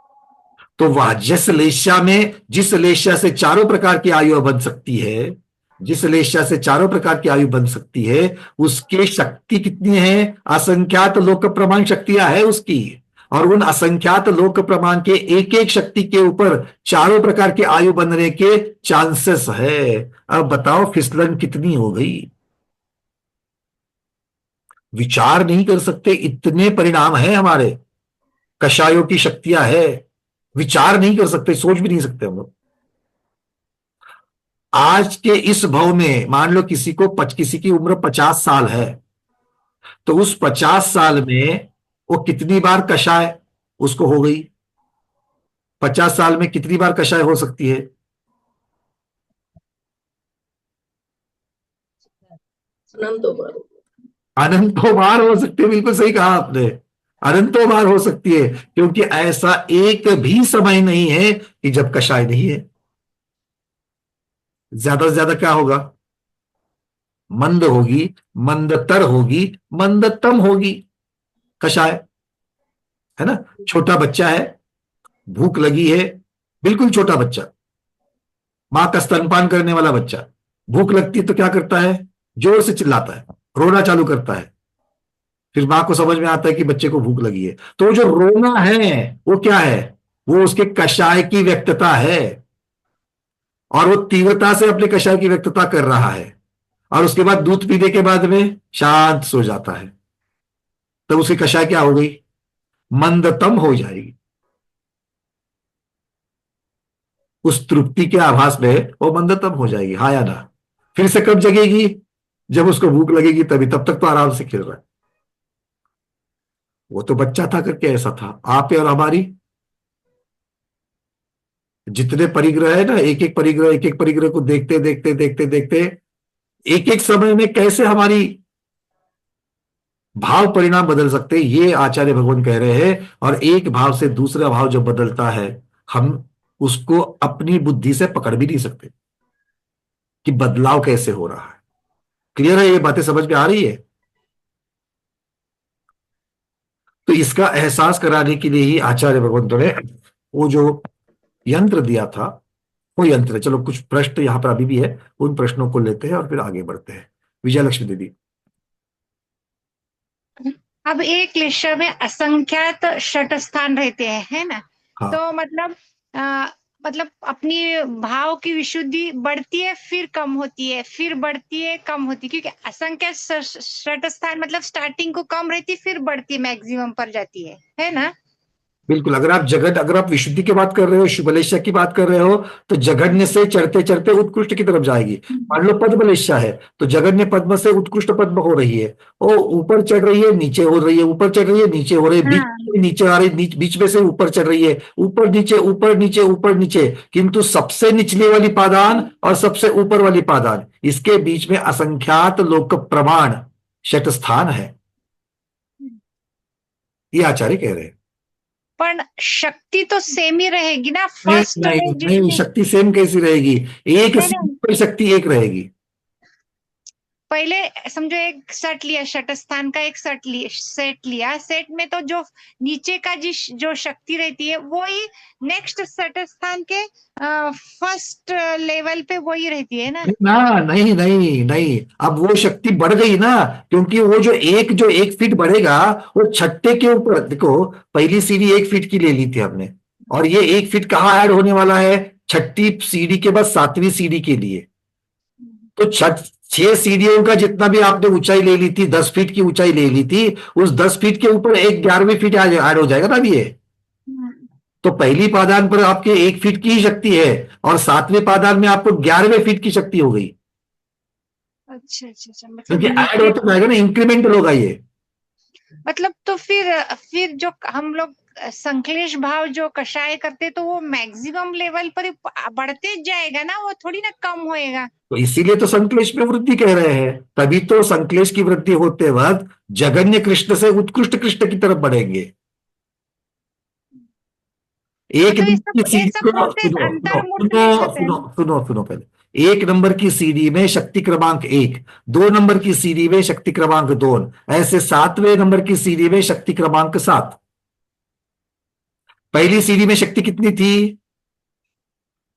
तो वह जिस लेशा में, जिस लेशा से चारों प्रकार की आयु बन सकती है, जिस लेशा से चारों प्रकार की आयु बन सकती है, उसकी शक्ति कितनी है? असंख्यात लोक प्रमाण शक्तियां है उसकी। और उन असंख्यात लोक प्रमाण के एक एक शक्ति के ऊपर चारों प्रकार की आयु बनने के चांसेस है। अब बताओ फिसलन कितनी हो गई? विचार नहीं कर सकते, इतने परिणाम है हमारे। कषायों की शक्तियां है, विचार नहीं कर सकते, सोच भी नहीं सकते हम लोग। आज के इस भाव में मान लो किसी की उम्र 50 साल है, तो उस 50 साल में वो कितनी बार कषाय उसको हो गई? 50 साल में कितनी बार कषाय हो सकती है? अनंतों बार। अनंतों बार हो सकती है, बिल्कुल सही कहा आपने, अनंतों बार हो सकती है। क्योंकि ऐसा एक भी समय नहीं है कि जब कषाय नहीं है। ज्यादा से ज्यादा क्या होगा? मंद होगी, मंदतर होगी, मंदतम होगी कषाय, है ना। छोटा बच्चा है, भूख लगी है, बिल्कुल छोटा बच्चा, मां का स्तनपान करने वाला बच्चा, भूख लगती है तो क्या करता है? जोर से चिल्लाता है, रोना चालू करता है। फिर मां को समझ में आता है कि बच्चे को भूख लगी है, तो जो रोना है वो क्या है? वो उसके कषाय की व्यक्तता है। और वो तीव्रता से अपने कषाय की व्यक्तता कर रहा है। और उसके बाद दूध पीने के बाद में शांत सो जाता है, तब उसकी कषाय क्या हो गई? मंदतम हो जाएगी। उस तृप्ति के आभास में वो मंदतम हो जाएगी, हाँ या ना। फिर से कब जगेगी? जब उसको भूख लगेगी तभी, तब तक तो आराम से खेल रहा है। वो तो बच्चा था करके ऐसा था। आप और हमारी जितने परिग्रह है ना, एक एक परिग्रह को देखते देखते देखते देखते एक एक समय में कैसे हमारी भाव परिणाम बदल सकते हैं, ये आचार्य भगवान कह रहे हैं। और एक भाव से दूसरा भाव जब बदलता है, हम उसको अपनी बुद्धि से पकड़ भी नहीं सकते कि बदलाव कैसे हो रहा है। क्लियर है? ये बातें समझ में आ रही है? तो इसका एहसास कराने के लिए ही आचार्य भगवंतों ने वो जो यंत्र दिया था, वो यंत्र। चलो कुछ प्रश्न यहां पर अभी भी है, उन प्रश्नों को लेते हैं और फिर आगे बढ़ते हैं। विजयलक्ष्मी दीदी। अब एक क्लेशर में असंख्यात षट स्थान रहते हैं, है ना। हाँ। तो मतलब अपनी भाव की विशुद्धि बढ़ती है, फिर कम होती है, फिर बढ़ती है, कम होती है, क्योंकि असंख्यात षट स्थान मतलब स्टार्टिंग को कम रहती है, फिर बढ़ती है, मैक्सिमम पर जाती है ना। बिल्कुल। अगर आप विशुद्धि की बात कर रहे हो, शुभलेशा की बात कर रहे हो, तो जघन्य से चढ़ते चढ़ते उत्कृष्ट की तरफ जाएगी। मान लो पद्मलेशा है, तो जघन्य पद्म से उत्कृष्ट पद्म हो रही है, वो ऊपर चढ़ रही है, नीचे हो रही है, ऊपर चढ़ रही है, नीचे हो रही है, बीच नीचे आ रही, बीच में से ऊपर चढ़ रही है, ऊपर नीचे ऊपर नीचे ऊपर नीचे। किंतु सबसे निचली वाली पादान और सबसे ऊपर वाली पादान, इसके बीच में असंख्यात लोक प्रमाण षट स्थान है, ये आचार्य कह रहे हैं। पर शक्ति तो सेम ही रहेगी ना। नहीं, फर्स्ट नहीं, शक्ति सेम कैसी रहेगी? एक पर शक्ति एक रहेगी। पहले समझो एक सेट लिया, षट स्थान का एक सेट लिया, सेट में तो जो नीचे का जो शक्ति रहती है वही नेक्स्ट षट स्थान के फर्स्ट लेवल पे वही रहती है ना। नहीं नहीं नहीं, अब वो शक्ति बढ़ गई ना, क्योंकि वो जो एक फीट बढ़ेगा, वो छठे के ऊपर। देखो, पहली सीढ़ी 1 फीट की ले ली थी हमने, और ये 1 फीट कहाँ ऐड होने वाला है? छठी सीढ़ी के बाद 7वीं सीढ़ी के लिए। तो 6 सीढ़ियों का जितना भी आपने ऊंचाई ले ली थी, 10 फीट की ऊंचाई ले ली थी, उस 10 फीट के ऊपर एक 11वीं फीट ऐड हो जाएगा ना। ये तो पहली पादान पर आपके 1 फीट की ही शक्ति है और 7वें पादान में आपको 11वें फीट की शक्ति हो गई, अच्छा अच्छा अच्छा, क्योंकि मतलब ऐड होता जाएगा ना, इंक्रीमेंटल होगा ये। मतलब तो फिर जो हम लोग संश्लेष भाव जो कषाय करते तो वो मैक्सिमम लेवल पर ही बढ़ते जाएगा ना, वो थोड़ी ना कम होएगा। तो इसीलिए तो संक्लेश में वृद्धि कह रहे हैं, तभी तो संक्लेश की वृद्धि होते वक्त जगन्य कृष्ण से उत्कृष्ट कृष्ण की तरफ बढ़ेंगे। एक मतलब नंबर की ये सीढ़ी सब को प्रोसेस सुनो सुनो अंतर्मुर्त में सुनो होते हैं। सुनो सुनो सुनो पहले 1 नंबर की सीढ़ी में शक्ति क्रमांक 1, 2 नंबर की सीढ़ी में शक्ति क्रमांक 2, ऐसे 7वें नंबर की सीढ़ी में शक्ति क्रमांक 7। पहली सीढ़ी में शक्ति कितनी थी?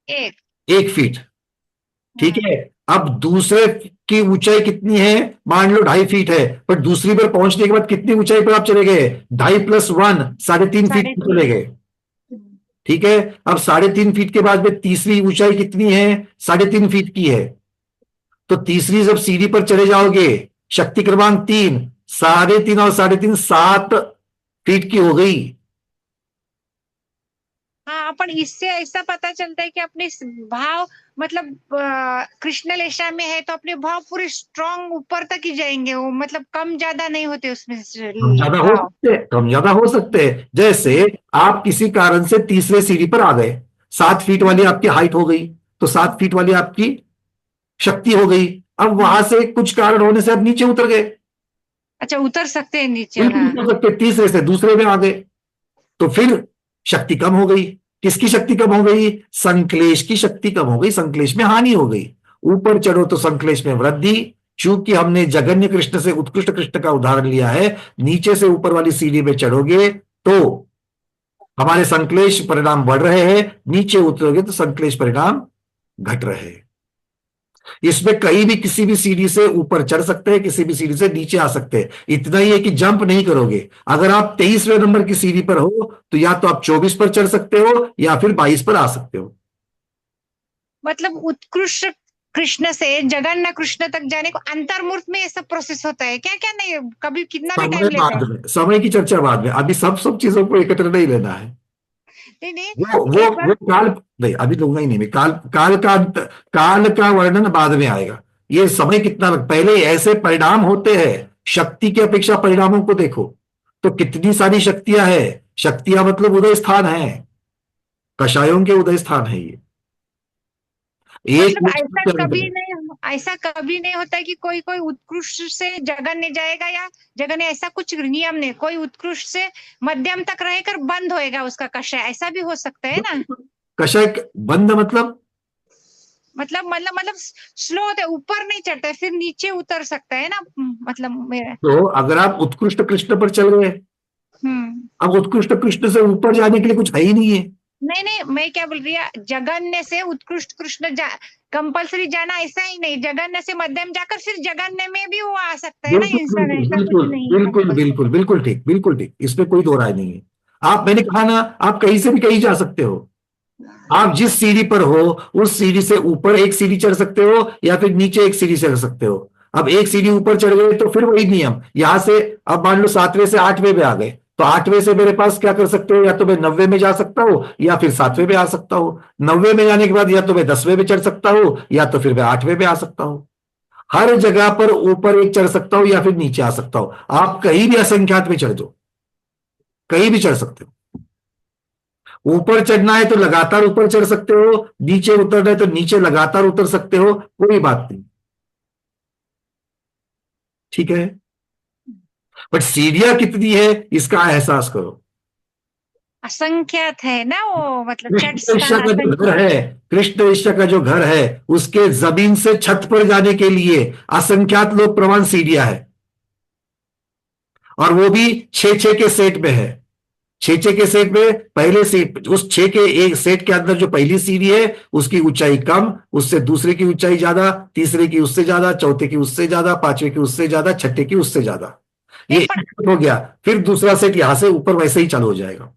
एक 1 फीट, ठीक है। अब दूसरे की ऊंचाई कितनी है? मान लो 2.5 फीट है, पर दूसरी पर पहुंचने के बाद कितनी ऊंचाई पर आप चले गए? 2.5 + 1 3.5 फीट पर चले गए, ठीक है। अब 3.5 फीट के बाद में तीसरी ऊंचाई कितनी है? 3.5 फीट की है। तो तीसरी जब सीढ़ी पर चले जाओगे, शक्ति क्रमांक 3, 3.5 और 3.5 7 फीट की हो गई। हाँ, पण इससे ऐसा पता चलता है कि अपने भाव मतलब कृष्ण लेशा में है तो अपने भाव पूरे स्ट्रांग ऊपर तक ही जाएंगे, वो मतलब कम ज्यादा नहीं होते उसमें कम ज्यादा हो भाव। सकते हैं, कम ज्यादा हो सकते हैं। जैसे आप किसी कारण से तीसरे सीढ़ी पर आ गए, 7 फीट वाली आपकी हाइट हो गई, तो 7 फीट वाली आपकी शक्ति हो गई। अब वहां से कुछ कारण होने से आप नीचे उतर गए, अच्छा उतर सकते हैं नीचे, बिल्कुल हाँ। उतर सकते, तीसरे से दूसरे में आ गए, तो फिर शक्ति कम हो गई। किसकी शक्ति कम हो गई? संक्लेश की शक्ति कम हो गई, संक्लेश में हानि हो गई। ऊपर चढ़ो तो संक्लेश में वृद्धि, चूंकि हमने जगन्य कृष्ण से उत्कृष्ट कृष्ण का उदाहरण लिया है, नीचे से ऊपर वाली सीढ़ी में चढ़ोगे तो हमारे संक्लेश परिणाम बढ़ रहे हैं, नीचे उतरोगे तो संक्लेश परिणाम घट रहे हैं। इसमें कहीं भी किसी भी सीढ़ी से ऊपर चढ़ सकते हैं, किसी भी सीढ़ी से नीचे आ सकते हैं। इतना ही है कि जंप नहीं करोगे। अगर आप 23वें नंबर की सीढ़ी पर हो तो या तो आप 24 पर चढ़ सकते हो या फिर 22 पर आ सकते हो। मतलब उत्कृष्ट कृष्ण से जगन्नाथ कृष्ण तक जाने को अंतर्मूर्त में ये सब प्रोसेस होता है क्या? क्या नहीं, कभी कितना भी टाइम लेता है? बाद में, समय की चर्चा बाद में, अभी सब चीजों को एकत्र नहीं लेना है। नहीं नहीं, वो काल नहीं, अभी लूंगा ही नहीं मैं। काल का वर्णन बाद में आएगा। ये समय कितना पहले ऐसे परिणाम होते हैं। शक्ति की अपेक्षा परिणामों को देखो तो कितनी सारी शक्तियां हैं। शक्तियां मतलब उदय स्थान है, कषायों के उदय स्थान है ये। एक मतलब ऐसा कभी नहीं होता कि कोई उत्कृष्ट से जगन्य जाएगा या जगन्य, ऐसा कुछ नियम नहीं। कोई उत्कृष्ट से मध्यम तक रहकर बंद होएगा उसका कषाय, ऐसा भी हो सकता है ना? कषाय बंद मतलब स्लो होता है, ऊपर नहीं चढ़ता है, फिर नीचे उतर सकता है ना, मतलब मेरा। तो अगर आप उत्कृष्ट कृष्ण पर चल गए, अब उत्कृष्ट कृष्ण से ऊपर जाने के लिए कुछ है ही नहीं है। नहीं, मैं क्या बोल रही है, जगन्य से उत्कृष्ट कृष्ण कंपल्सरी जाना ऐसा ही नहीं, जगन्य से मध्यम जाकर फिर जगन्य में भी वो आ सकता है ना इंसान, ऐसा कुछ नहीं है। बिल्कुल ठीक, इसमें कोई दो राय नहीं है। मैंने कहा ना, आप कहीं से भी कहीं जा सकते हो। आप जिस सीढ़ी पर हो उस सीढ़ी से ऊपर एक सीढ़ी चढ़ सकते हो या फिर नीचे एक सीढ़ी चढ़ सकते हो। अब एक सीढ़ी ऊपर चढ़ गए तो फिर वही नियम, यहां से अब मान लो 7वें से 8वें में आ गए, तो 8वें से मेरे पास क्या कर सकते हो, या तो मैं 90 में जा सकता हूं या फिर 7वें में आ सकता हूं। 90 में जाने के बाद या तो मैं 10वें में चढ़ सकता हूं या तो फिर मैं 8वें में आ सकता हूं। हर जगह पर ऊपर एक चढ़ सकता हूं या फिर नीचे आ सकता हूं। आप कहीं भी असंख्यात में चढ़ दो, कहीं भी चढ़ सकते हो। ऊपर चढ़ना है तो लगातार ऊपर चढ़ सकते हो, नीचे उतरना है तो नीचे लगातार उतर सकते हो, कोई बात नहीं, ठीक है। बट सीढ़ियां कितनी है इसका एहसास करो। असंख्यात है ना वो, मतलब कृष्ण ईश्वर का जो घर है, कृष्ण ईश्वर का जो घर है, उसके जमीन से छत पर जाने के लिए असंख्यात लोक प्रमाण सीढ़ियां है, और वो भी 6-6 के सेट में है। 6-6 के सेट में पहले सेट, उस 6 के एक सेट के अंदर जो पहली सीढ़ी है उसकी ऊंचाई कम, उससे दूसरे की ऊंचाई ज्यादा, तीसरे की उससे ज्यादा, चौथे की उससे ज्यादा, पांचवे की उससे ज्यादा, छठे की उससे ज्यादा। ये हो गया, फिर दूसरा सेट यहां से ऊपर वैसे ही चालू हो जाएगा।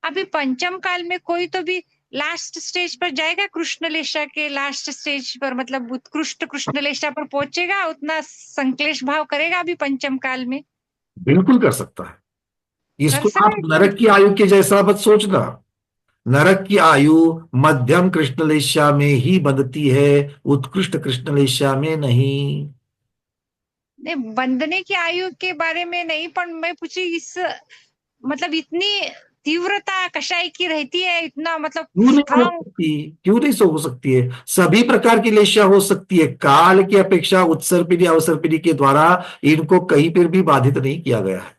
अभी पंचम काल में कोई तो भी लास्ट स्टेज पर जाएगा, कृष्णलेशा के लास्ट स्टेज पर, मतलब उत्कृष्ट कृष्णलेशा पर पहुंचेगा, उतना संक्लेश भाव करेगा अभी पंचम काल में? बिल्कुल कर सकता है। इसको कर आप सकता है? नरक की आयु के जैसा मत सोचना। नरक की आयु मध्यम कृष्णलेशा में ही बंधती है, उत्कृष्ट कृष्णलेशा में नहीं। नहीं, बंधने की आयु के बारे में नहीं, पर मैं पूछी इस मतलब इतनी तीव्रता कषाय की रहती है, इतना मतलब क्यों नहीं हो स्ट्रांग। सकती? क्यों नहीं हो सकती है? सभी प्रकार की लेशा हो सकती है। काल की अपेक्षा उत्सर्पिणी अवसर्पिणी के द्वारा इनको कहीं पर भी बाधित नहीं किया गया है।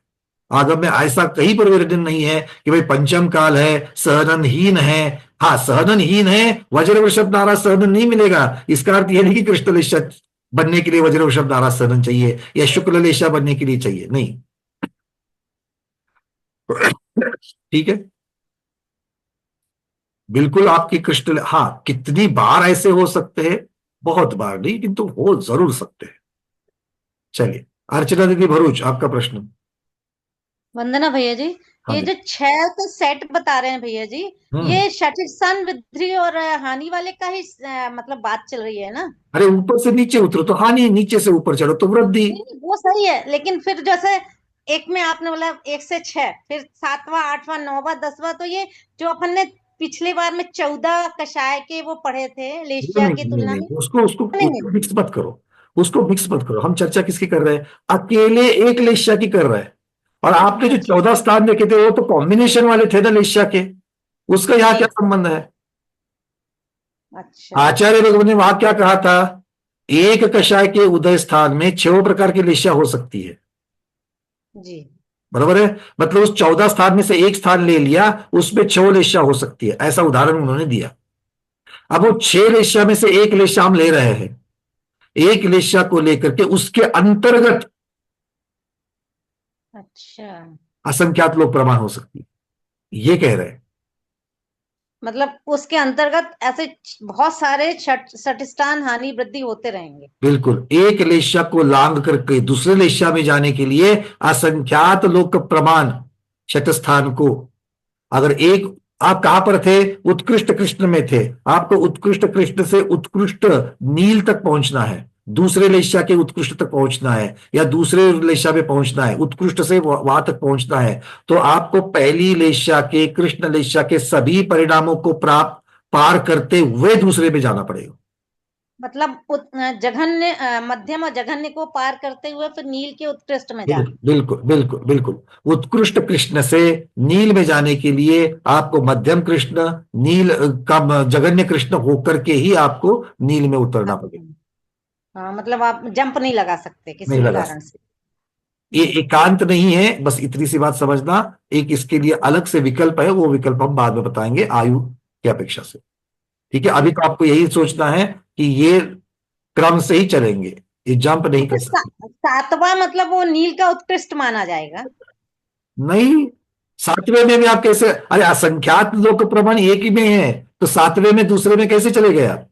आगम में ऐसा कहीं पर वर्णन नहीं है कि भाई पंचम काल है, सहननहीन है। हाँ, सहननहीन है, वज्र वृषभ नारा सहनन नहीं मिलेगा। इसका अर्थ यह नहीं कि कृष्ण लेशा बनने के लिए वज्र वृषभ नारा सहनन चाहिए या शुक्ल लेशा बनने के लिए चाहिए, नहीं। ठीक है, बिल्कुल आपकी कृष्ण, हाँ, कितनी बार ऐसे हो सकते हैं? बहुत बार नहीं, किंतु हो जरूर सकते हैं। चलिए, अर्चना दीदी भरूच, आपका प्रश्न। वंदना भैया जी, हाँ ये जी। जो 6 तो सेट बता रहे हैं भैया जी, ये षष्ठान वृद्धि और हानि वाले का ही मतलब बात चल रही है ना? अरे ऊपर से नीचे उतरो तो हानि, नीचे से ऊपर चढ़ो तो वृद्धि। नहीं, वो सही है, लेकिन फिर जैसे एक में आपने बोला 1 से 6, फिर 7वां 8वां 9वां 10वां, तो ये जो अपन ने पिछले बार में 14 कषाय के वो पढ़े थे नहीं लेशिया नहीं की नहीं तुलना नहीं, में। उसको उसको नहीं, उसको मिक्स मत करो। उसको मिक्स मत करो। हम चर्चा किसकी कर रहे हैं? अकेले एक लेशिया की कर रहे हैं। और आपने जो अच्छा 14 स्थान देखे थे वो तो कॉम्बिनेशन वाले थे ना लेशिया के। उसका यहाँ जी, क्या संबंध है? अच्छा आचार्य भगवान ने वहां क्या कहा था? एक कषाय के उदय स्थान में 6 प्रकार की लेशिया हो सकती है। जी, बराबर है? मतलब उस 14 स्थान में से एक स्थान ले लिया, उसमें 6 लेशिया हो सकती है, ऐसा उदाहरण उन्होंने दिया। अब वो 6 लेशिया में से एक लेशिया हम ले रहे हैं। एक लेशिया को लेकर के उसके अंतर्गत अच्छा, असंख्यात लोग प्रमाण हो सकती है, ये कह रहे हैं। मतलब उसके अंतर्गत ऐसे बहुत सारे षष्ठान हानि वृद्धि होते रहेंगे। बिल्कुल, एक लेशिया को लांग करके दूसरे लेशिया में जाने के लिए असंख्यात लोग का प्रमाण छठ स्थान को। अगर एक, आप कहां पर थे? उत्कृष्ट कृष्ण में थे। आपको उत्कृष्ट कृष्ण से उत्कृष्ट नील तक पहुंचना है, दूसरे लेशिया के उत्कृष्ट तक पहुंचना है, या दूसरे लेशिया में पहुंचना है, उत्कृष्ट से वहां तक पहुंचना है, तो आपको पहली लेशिया के, कृष्ण लेशिया के सभी परिणामों को प्राप्त पार करते हुए दूसरे में जाना पड़ेगा। मतलब जघन्य मध्यम और जघन्य को पार करते हुए फिर नील के उत्कृष्ट में जाना। बिल्कुल बिल्कुल बिल्कुल। उत्कृष्ट कृष्ण से नील में जाने के लिए आपको मध्यम कृष्ण, नील का जघन्य कृष्ण होकर के ही आपको नील में उतरना पड़ेगा। हाँ, मतलब आप जंप नहीं लगा सकते किसी नहीं भी लगा कारण से। ये एकांत नहीं है, बस इतनी सी बात समझना। एक इसके लिए अलग से विकल्प है, वो विकल्प हम बाद में बताएंगे आयु की अपेक्षा से। ठीक है, अभी तो आपको यही सोचना है कि ये क्रम से ही चलेंगे, ये जंप नहीं कर फिर सकते। 7वां मतलब वो नील का उत्कृष्ट माना जाएगा? नहीं, 7वें में भी आप कैसे? अरे असंख्यात लोग प्रमाण एक ही में है, तो 7वें में दूसरे में कैसे चले गए आप?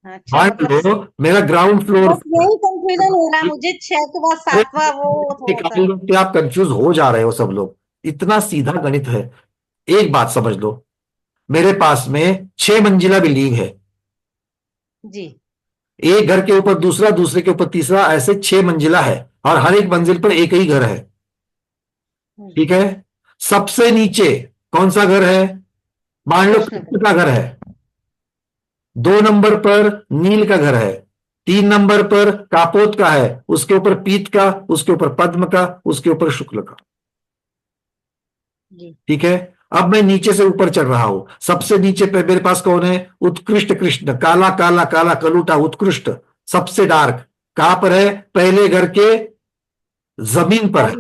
अच्छा, मान मतलब लो मेरा ग्राउंड फ्लोर, बस यही कंफ्यूजन हो रहा है मुझे, 6 के बाद 7वां वो थोड़ा सा। आप कंफ्यूज हो जा रहे हो सब लोग। इतना सीधा गणित है। एक बात समझ लो, मेरे पास में 6 मंजिला बिल्डिंग है। जी, एक घर के ऊपर दूसरा, दूसरे के ऊपर तीसरा, ऐसे 6 मंजिला है, और हर एक मंजिल पर एक ही घर है। ठीक है, सबसे नीचे कौन सा घर है? मान लो कृष्ण कृष्ण का घर है। 2 नंबर पर नील का घर है। 3 नंबर पर कापोत का है, उसके ऊपर पीत का, उसके ऊपर पद्म का, उसके ऊपर शुक्ल का। जी, ठीक है, अब मैं नीचे से ऊपर चढ़ रहा हूं। सबसे नीचे पे मेरे पास कौन है? उत्कृष्ट कृष्ण, काला काला काला कलूटा उत्कृष्ट, सबसे डार्क। कहां पर है? पहले घर के जमीन पर है।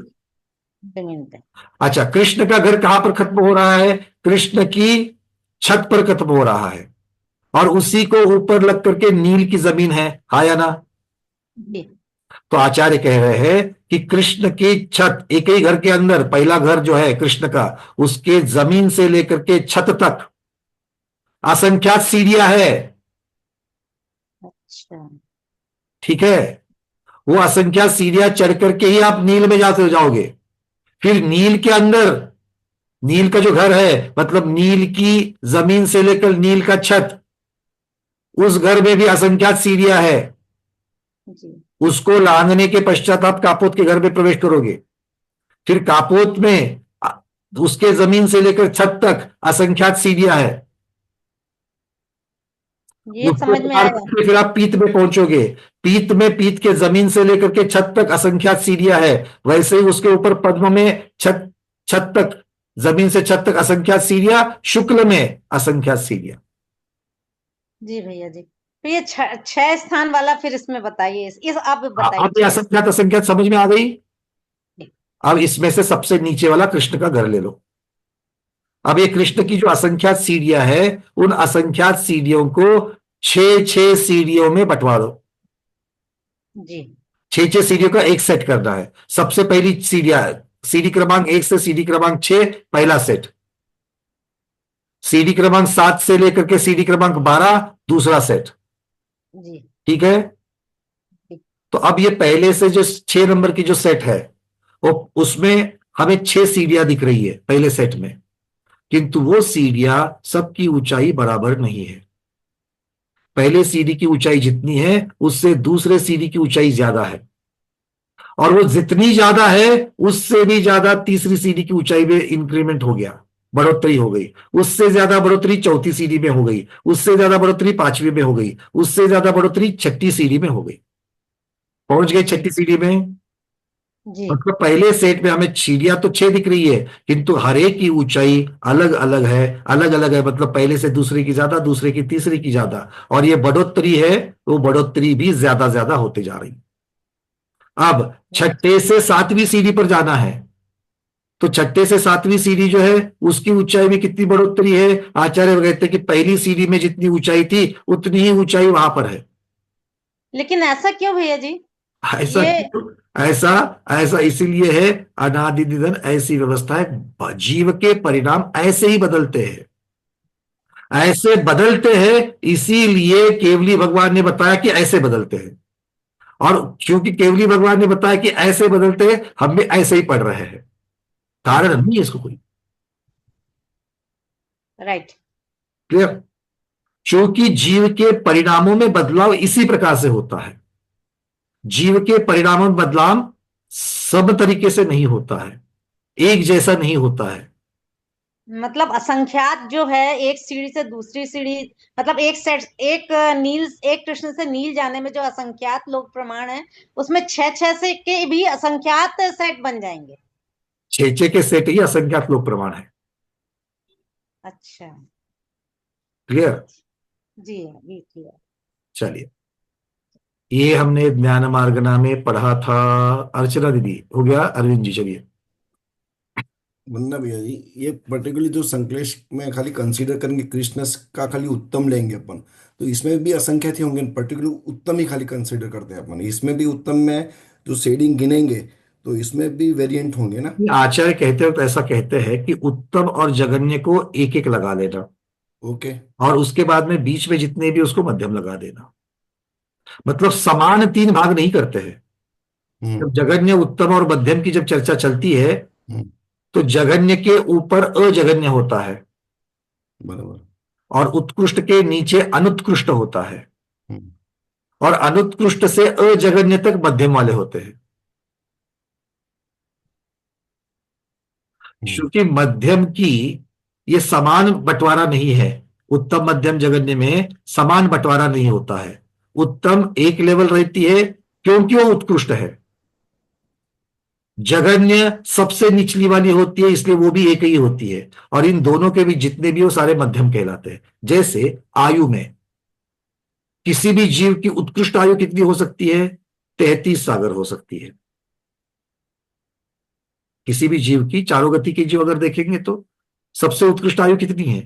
जमीन पे। अच्छा, कृष्ण का घर कहां पर खत्म हो रहा है? कृष्ण की छत पर खत्म हो रहा है, और उसी को ऊपर लग करके नील की जमीन है, हा या ना? जी, तो आचार्य कह रहे हैं कि कृष्ण की छत, एक ही घर के अंदर पहला घर जो है कृष्ण का, उसके जमीन से लेकर के छत तक असंख्यात सीढ़ियां है। अच्छा, ठीक है, वो असंख्यात सीढ़ियां चढ़ करके ही आप नील में जाते हो जाओगे। फिर नील के अंदर, नील का जो घर है, मतलब नील की जमीन से लेकर नील का छत, उस घर में भी असंख्यात सीढ़ियां है। जी, उसको लांघने के पश्चात आप कापोत के घर में प्रवेश करोगे। फिर कापोत में उसके जमीन से लेकर छत तक असंख्यात सीढ़ियां है। ये उसको समझ में पार आएगा। करके फिर आप पीत में पहुंचोगे। पीत के जमीन से लेकर के छत तक असंख्यात सीढ़ियां है। वैसे ही उसके ऊपर पद्म में छत तक, जमीन से छत तक असंख्यात सीढ़ियां, शुक्ल में असंख्यात सीढ़ियां। जी भैया जी, तो ये 6 स्थान वाला फिर इसमें बताइए, इस आप बताइए। अब ये असंख्यात असंख्यात समझ में आ गई। अब इसमें से सबसे नीचे वाला कृष्ण का घर ले लो। अब ये कृष्ण की जो असंख्यात सीढ़ियां है, उन असंख्यात सीढ़ियों को 6 सीढ़ियों में बंटवा दो। जी, 6 सीढ़ियों का एक सेट करना है। सबसे पहली सीढ़ी क्रमांक 1 से सीढ़ी क्रमांक 6 पहला सेट, सीढ़ी क्रमांक 7 से लेकर के सीढ़ी क्रमांक 12 दूसरा सेट। जी, ठीक है। तो अब ये पहले से जो 6 नंबर की जो सेट है, वो उसमें हमें 6 सीढ़ियां दिख रही है पहले सेट में, किंतु वो सीढ़ियां सबकी ऊंचाई बराबर नहीं है। पहले सीढ़ी की ऊंचाई जितनी है उससे दूसरे सीढ़ी की ऊंचाई ज्यादा है, और वो जितनी ज्यादा है उससे भी ज्यादा तीसरी सीढ़ी की ऊंचाई में इंक्रीमेंट हो गया, बढ़ोतरी हो गई। उससे ज्यादा बढ़ोतरी चौथी सीढ़ी में हो गई, उससे ज्यादा बढ़ोतरी 5वीं में हो गई, उससे ज्यादा बढ़ोतरी 6ठी सीढ़ी में हो गई। पहुंच गए 6ठी सीढ़ी में। जी, मतलब पहले सेट में हमें सीढ़ियां तो 6 दिख रही है, किंतु हर एक की ऊंचाई अलग अलग है, अलग अलग है। मतलब पहले से दूसरे की ज्यादा, दूसरे की तीसरे की ज्यादा, और ये बढ़ोतरी है, वो बढ़ोतरी भी ज्यादा ज्यादा होते जा रही। अब 6ठे से 7वीं सीढ़ी पर जाना है, तो 6ठे से 7वीं सीढ़ी जो है उसकी ऊंचाई में कितनी बढ़ोतरी है? आचार्य कहते हैं कि पहली सीढ़ी में जितनी ऊंचाई थी उतनी ही ऊंचाई वहां पर है। लेकिन ऐसा क्यों भैया जी? ऐसा ये क्यों? ऐसा इसीलिए है, अनादि निधन ऐसी व्यवस्था है। जीव के परिणाम ऐसे ही बदलते हैं, ऐसे बदलते हैं, इसीलिए केवली भगवान ने बताया कि ऐसे बदलते हैं। और क्योंकि केवली भगवान ने बताया कि ऐसे बदलते हैं, हम भी ऐसे ही पढ़ रहे हैं। कारण नहीं है इसको कोई। राइट। क्लियर? क्योंकि जीव के परिणामों में बदलाव इसी प्रकार से होता है। जीव के परिणामों में बदलाव सब तरीके से नहीं होता है, एक जैसा नहीं होता है। मतलब असंख्यात जो है, एक सीढ़ी से दूसरी सीढ़ी, मतलब एक कृष्ण से नील जाने में जो असंख्यात लोग प्रमाण है, उसमें 6 से के भी असंख्यात सेट बन जाएंगे। 6 के सेट ही असंख्यात लोक प्रमाण है। अच्छा, क्लियर? जी अभी क्लियर। चलिए, ये हमने ज्ञान मार्गना में पढ़ा था। अर्चना दीदी हो गया। अरविंद जी चलिए। वंदना भैया जी, ये पर्टिकुलरली जो संकलेश में खाली कंसीडर करेंगे कृष्ण का खाली उत्तम लेंगे अपन, तो इसमें भी असंख्यात ही होंगे। पर्टिकुलर उत्तम ही खाली कंसीडर करते हैं अपन, इसमें भी उत्तम में जो शेडिंग गिनेंगे तो इसमें भी वेरिएंट होंगे ना। आचार्य कहते हैं तो ऐसा कहते हैं कि उत्तम और जगन्य को एक एक लगा लेना, ओके। और उसके बाद में बीच में जितने भी उसको मध्यम लगा देना। मतलब समान 3 भाग नहीं करते हैं। जब जगन्य, उत्तम और मध्यम की जब चर्चा चलती है तो जगन्य के ऊपर अजगन्य होता है, बराबर, और उत्कृष्ट के नीचे अनुत्कृष्ट होता है, और अनुत्कृष्ट से अजगन्य तक मध्यम वाले होते हैं। क्योंकि मध्यम की ये समान बंटवारा नहीं है। उत्तम मध्यम जगन्य में समान बंटवारा नहीं होता है। उत्तम एक लेवल रहती है क्योंकि वो उत्कृष्ट है, जगन्य सबसे निचली वाली होती है इसलिए वो भी एक ही होती है, और इन दोनों के भी जितने भी वो सारे मध्यम कहलाते हैं। जैसे आयु में किसी भी जीव की उत्कृष्ट आयु कितनी हो सकती है? 33 सागर हो सकती है। किसी भी जीव की, चारों गति के जीव अगर देखेंगे तो सबसे उत्कृष्ट आयु कितनी है?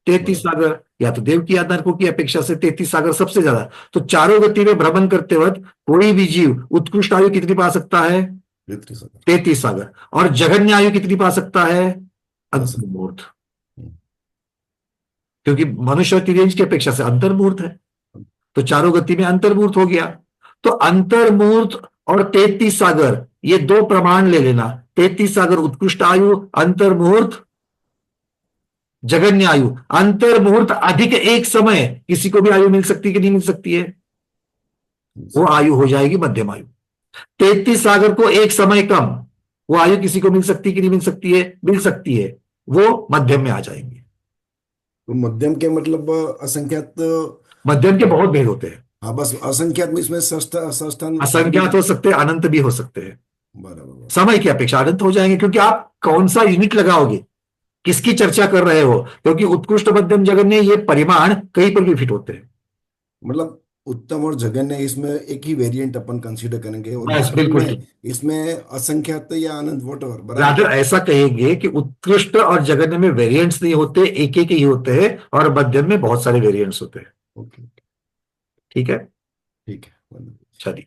33 सागर। या तो देव की या नरकों की अपेक्षा से 33 सागर सबसे ज्यादा। तो चारों गति में भ्रमण करते वक्त कोई भी जीव उत्कृष्ट आयु कितनी पा सकता है? 33 सागर। और जगन्य आयु कितनी पा सकता है? अंतर्मुहूर्त। क्योंकि मनुष्य और तिर्यंश की अपेक्षा से अंतर्मुहूर्त है, तो चारों गति में अंतर्मुहूर्त हो गया। तो अंतर्मुहूर्त और 33 सागर, ये 2 प्रमाण ले लेना। 33 सागर उत्कृष्ट आयु, अंतर्मुहूर्त जगन्य आयु। अंतर्मुहूर्त अधिक एक समय किसी को भी आयु मिल सकती है कि नहीं मिल सकती है? वो आयु हो जाएगी मध्यम आयु। 33 सागर को एक समय कम, वो आयु किसी को मिल सकती है कि नहीं मिल सकती है? मिल सकती है, वो मध्यम में आ जाएंगे। तो मध्यम के मतलब असंख्यात, मध्यम के बहुत भेद होते हैं। हाँ बस असंख्यात में इसमें सस्तान असंख्यात हो सकते हैं, अनंत भी हो सकते हैं। बराबर। समय की अपेक्षा अनंत हो जाएंगे, क्योंकि आप कौन सा यूनिट लगाओगे, किसकी चर्चा कर रहे हो, क्योंकि उत्कृष्ट मध्यम जघन्य ये परिमाण कहीं पर भी फिट होते हैं। मतलब उत्तम और जघन्य इसमें एक ही वेरिएंट अपन कंसीडर करेंगे, और बस बिल्कुल ठीक। इसमें असंख्यात या अनंत वट राधर बराबर। ऐसा कहेंगे कि उत्कृष्ट और जघन्य में वेरिएंट्स नहीं होते, एक एक ही होते हैं, और मध्यम में बहुत सारे वेरिएंट्स होते हैं। ओके ठीक है, ठीक है। चलिए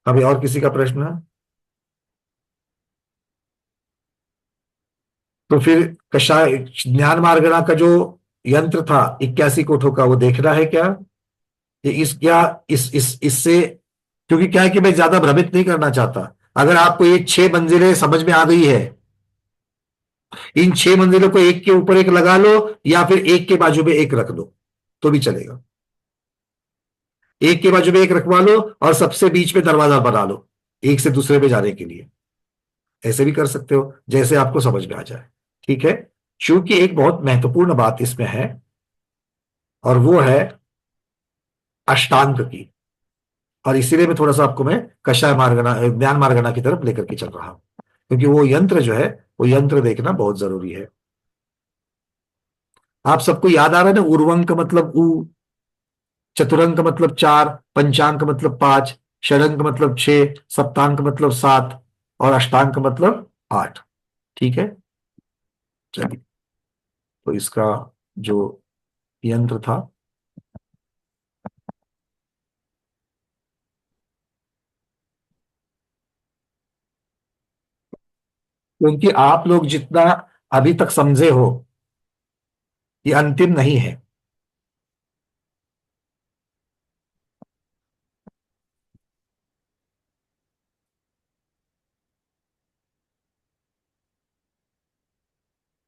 अभी और किसी का प्रश्न है? तो फिर कषाय ज्ञान मार्गणा का जो यंत्र था 81 कोठों का, वो देखना है क्या? ये इस क्या इस इससे, क्योंकि क्या है कि मैं ज्यादा भ्रमित नहीं करना चाहता। अगर आपको ये 6 मंजिलें समझ में आ गई है, इन 6 मंजिलों को एक के ऊपर एक लगा लो, या फिर एक के बाजू में एक रख लो तो भी चलेगा। एक के बाजू में एक रखवा लो और सबसे बीच में दरवाजा बना लो एक से दूसरे पे जाने के लिए। ऐसे भी कर सकते हो, जैसे आपको समझ में आ जाए। ठीक है, चूंकि एक बहुत महत्वपूर्ण बात इसमें है, और वो है अष्टांग की, और इसीलिए मैं थोड़ा सा आपको मैं कषाय मार्गणा ज्ञान मार्गणा की तरफ लेकर के चल रहा हूं, क्योंकि वो यंत्र जो है, वो यंत्र देखना बहुत जरूरी है। आप सबको याद आ रहा है ना, उर्वंक मतलब उ, चतुरंक मतलब 4, पंचांक मतलब 5, षडंक मतलब 6, सप्तांक मतलब 7, और अष्टांक मतलब 8। ठीक है, चलिए तो इसका जो यंत्र था, क्योंकि आप लोग जितना अभी तक समझे हो, ये अंतिम नहीं है।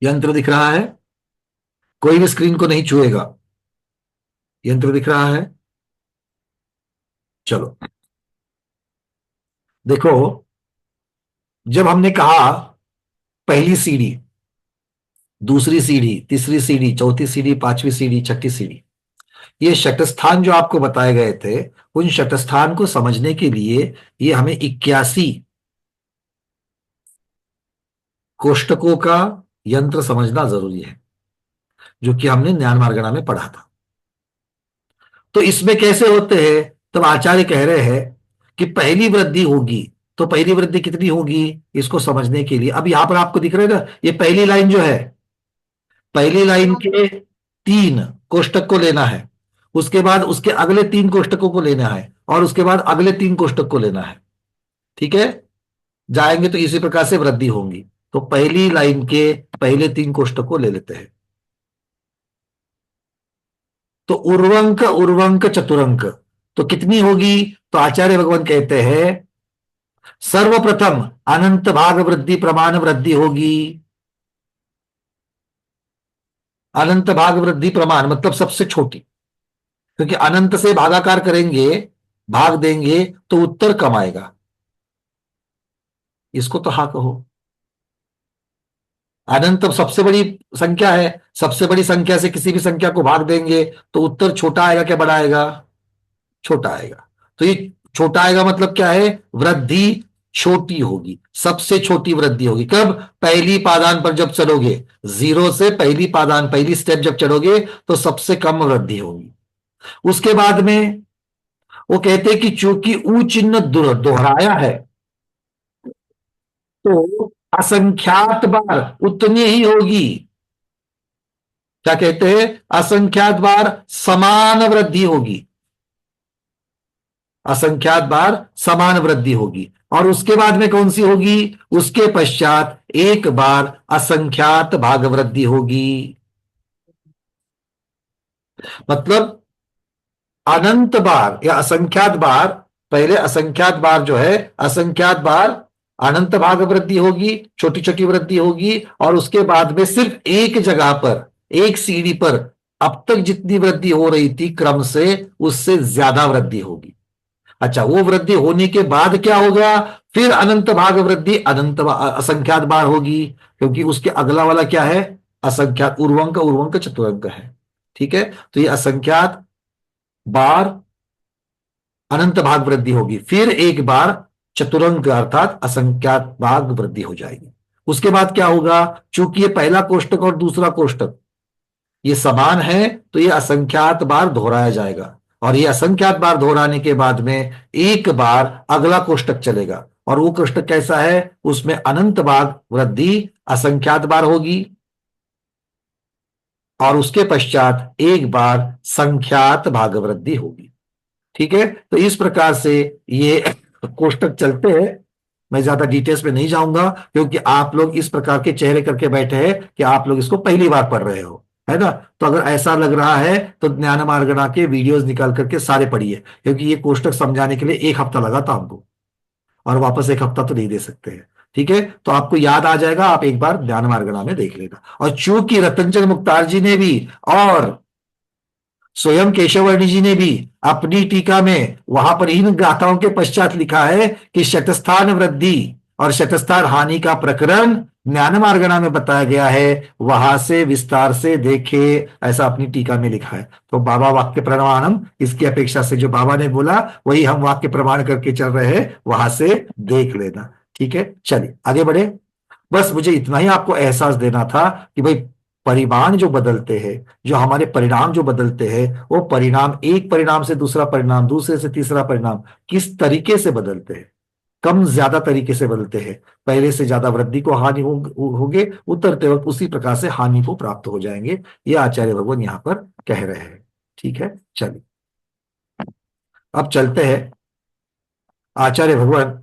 यंत्र दिख रहा है? कोई भी स्क्रीन को नहीं छुएगा। यंत्र दिख रहा है? चलो देखो, जब हमने कहा पहली सीढ़ी, दूसरी सीढ़ी, तीसरी सीढ़ी, चौथी सीढ़ी, पांचवी सीढ़ी, छठी सीढ़ी, ये शतस्थान जो आपको बताए गए थे, उन शतस्थान को समझने के लिए ये हमें 81 कोष्टकों का यंत्र समझना जरूरी है, जो कि हमने ज्ञान मार्गणा में पढ़ा था। तो इसमें कैसे होते हैं? तब आचार्य कह रहे हैं कि पहली वृद्धि होगी, तो पहली वृद्धि कितनी होगी इसको समझने के लिए, अब यहां पर आपको दिख रहा है ना, ये पहली लाइन जो है, पहली लाइन के 3 कोष्टक को लेना है, उसके बाद उसके अगले 3 कोष्टकों को लेना है, और उसके बाद अगले 3 कोष्टक को लेना है। ठीक है, जाएंगे तो इसी प्रकार से वृद्धि होंगी। तो पहली लाइन के पहले 3 कोष्टक को ले लेते हैं। तो उर्वंक उर्वंक चतुरंक तो कितनी होगी? तो आचार्य भगवान कहते हैं सर्वप्रथम अनंत भाग वृद्धि प्रमाण वृद्धि होगी। अनंत भाग वृद्धि प्रमाण मतलब सबसे छोटी, क्योंकि अनंत से भागाकार करेंगे, भाग देंगे तो उत्तर कम आएगा। इसको तो हाँ कहो। अनंत सबसे बड़ी संख्या है, सबसे बड़ी संख्या से किसी भी संख्या को भाग देंगे तो उत्तर छोटा आएगा क्या बड़ा आएगा? छोटा आएगा। तो ये छोटा आएगा मतलब क्या है? वृद्धि छोटी होगी, सबसे छोटी वृद्धि होगी। कब? पहली पादान पर जब चढ़ोगे, 0 से पहली पादान, पहली स्टेप जब चढ़ोगे तो सबसे कम वृद्धि होगी। उसके बाद में वो कहते हैं कि चूंकि ऊ चिन्ह दोहराया है, तो असंख्यात बार उतनी ही होगी। क्या कहते हैं? असंख्यात बार समान वृद्धि होगी, असंख्यात बार समान वृद्धि होगी। और उसके बाद में कौन सी होगी? उसके पश्चात एक बार असंख्यात भाग वृद्धि होगी। मतलब अनंत बार या असंख्यात बार, पहले असंख्यात बार जो है, असंख्यात बार अनंत भाग वृद्धि होगी, छोटी छोटी वृद्धि होगी, और उसके बाद में सिर्फ एक जगह पर, एक सीढ़ी पर अब तक जितनी वृद्धि हो रही थी क्रम से, उससे ज्यादा वृद्धि होगी। अच्छा, वो वृद्धि होने के बाद क्या होगा? फिर अनंत भाग वृद्धि असंख्यात बार होगी, क्योंकि उसके अगला वाला क्या है? असंख्यात उर्वंक, उर्वंक चतुरंक है। ठीक है, तो ये असंख्यात बार अनंत भाग वृद्धि होगी, फिर एक बार चतुरंक अर्थात असंख्यात भाग वृद्धि हो जाएगी। उसके बाद क्या होगा? चूंकि ये पहला कोष्टक और दूसरा कोष्टक ये समान है, तो ये असंख्यात बार दोहराया जाएगा, और ये असंख्यात बार दोहराने के बाद में एक बार अगला कोष्टक चलेगा, और वो कोष्टक कैसा है? उसमें अनंत भाग वृद्धि असंख्यात बार होगी, और उसके पश्चात एक बार संख्यात भाग वृद्धि होगी। ठीक है, तो इस प्रकार से ये कोष्टक चलते हैं। मैं ज्यादा डिटेल्स में नहीं जाऊंगा, क्योंकि आप लोग इस प्रकार के चेहरे करके बैठे हैं कि आप लोग इसको पहली बार पढ़ रहे हो, है ना? तो अगर ऐसा लग रहा है तो ज्ञान मार्गणा के वीडियोस निकाल करके सारे पढ़िए, क्योंकि ये कोष्टक समझाने के लिए 1 हफ्ता लगा था हमको, और वापस 1 हफ्ता तो नहीं दे सकते हैं। ठीक है, तो आपको याद आ जाएगा, आप एक बार ज्ञान मार्गणा में देख लेना। और चूंकि रतनचंद मुक्तार जी ने भी और स्वयं केशवर्णी जी ने भी अपनी टीका में वहां पर इन गाथाओं के पश्चात लिखा है कि शतस्थान वृद्धि और शतस्थान हानि का प्रकरण ज्ञान मार्गणा में बताया गया है, वहां से विस्तार से देखे, ऐसा अपनी टीका में लिखा है। तो बाबा वाक्य प्रमाणम, इसकी अपेक्षा से जो बाबा ने बोला वही हम वाक्य प्रमाण करके चल रहे हैं, वहां से देख लेना। ठीक है, चलिए आगे बढ़े। बस मुझे इतना ही आपको एहसास देना था कि भाई परिमाण जो बदलते हैं, जो हमारे परिणाम जो बदलते हैं, वो परिणाम एक परिणाम से दूसरा परिणाम, दूसरे से तीसरा परिणाम किस तरीके से बदलते हैं, कम ज्यादा तरीके से बदलते हैं। पहले से ज्यादा वृद्धि को हानि होगे, उतरते वक्त उसी प्रकार से हानि को प्राप्त हो जाएंगे, ये आचार्य भगवान यहां पर कह रहे हैं। ठीक है, चलिए अब चलते हैं आचार्य भगवान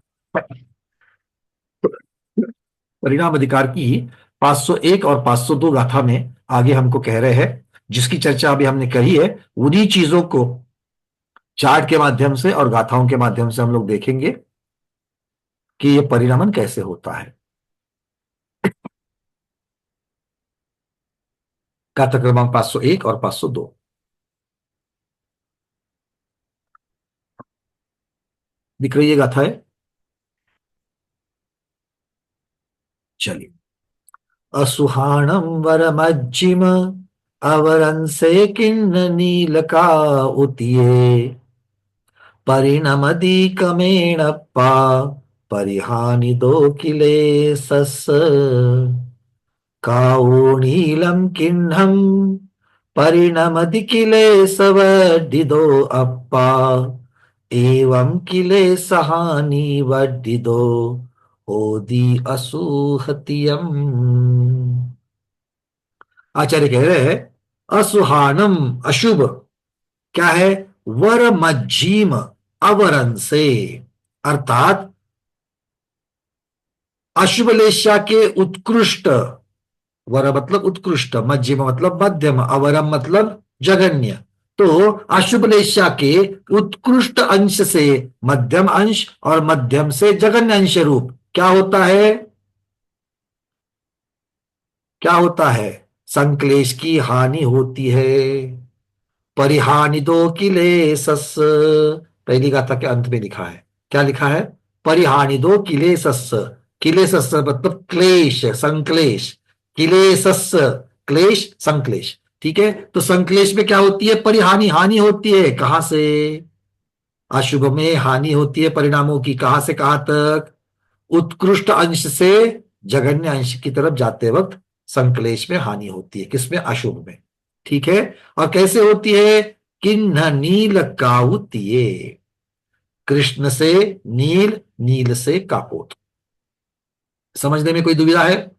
परिणाम अधिकार की 501 और 502 गाथा में आगे हमको कह रहे हैं, जिसकी चर्चा अभी हमने कही है। उन्हीं चीजों को चार्ट के माध्यम से और गाथाओं के माध्यम से हम लोग देखेंगे कि ये परिणामन कैसे होता है। गाथा क्रमांक 501 और 502। दिख रही है गाथा है? चलिए। असुहाणम वरमज्जिम अवरंसे किन्न नीलका उतिये परिणमदी कमेणप्पा परिहानि दो किले सस काओ नीलम किन्हम परिणमदि किले सवडिदो अप्पा एवं किले सहानी वडिदो ओदी असुहतियम। आचार्य कह रहे हैं असुहानम अशुभ क्या है? वर मज्जीम अवरन से, अर्थात अशुभ लेशा के उत्कृष्ट, वर मतलब उत्कृष्ट, मध्यम मतलब मध्यम, अवरम मतलब जघन्य। तो अशुभ लेशा के उत्कृष्ट अंश से मध्यम अंश और मध्यम से जघन्य अंश रूप क्या होता है? क्या होता है? संक्लेश की हानि होती है। परिहानि दो किले सस, पहली गाथा के अंत में लिखा है, क्या लिखा है? परिहानि दो किले सस। किले सस मतलब क्लेश, संक्लेश। किले सस क्लेश, संक्लेश। ठीक है, तो संक्लेश में क्या होती है? परिहानि, हानि होती है। कहां से? अशुभ में हानि होती है परिणामों की। कहां से कहां तक? उत्कृष्ट अंश से जघन्य अंश की तरफ जाते वक्त संक्लेश में हानि होती है। किसमें? अशुभ में। ठीक है, और कैसे होती है? किन्ह नील काउतिये, कृष्ण से नील, नील से कापोत। समझने में कोई दुविधा है?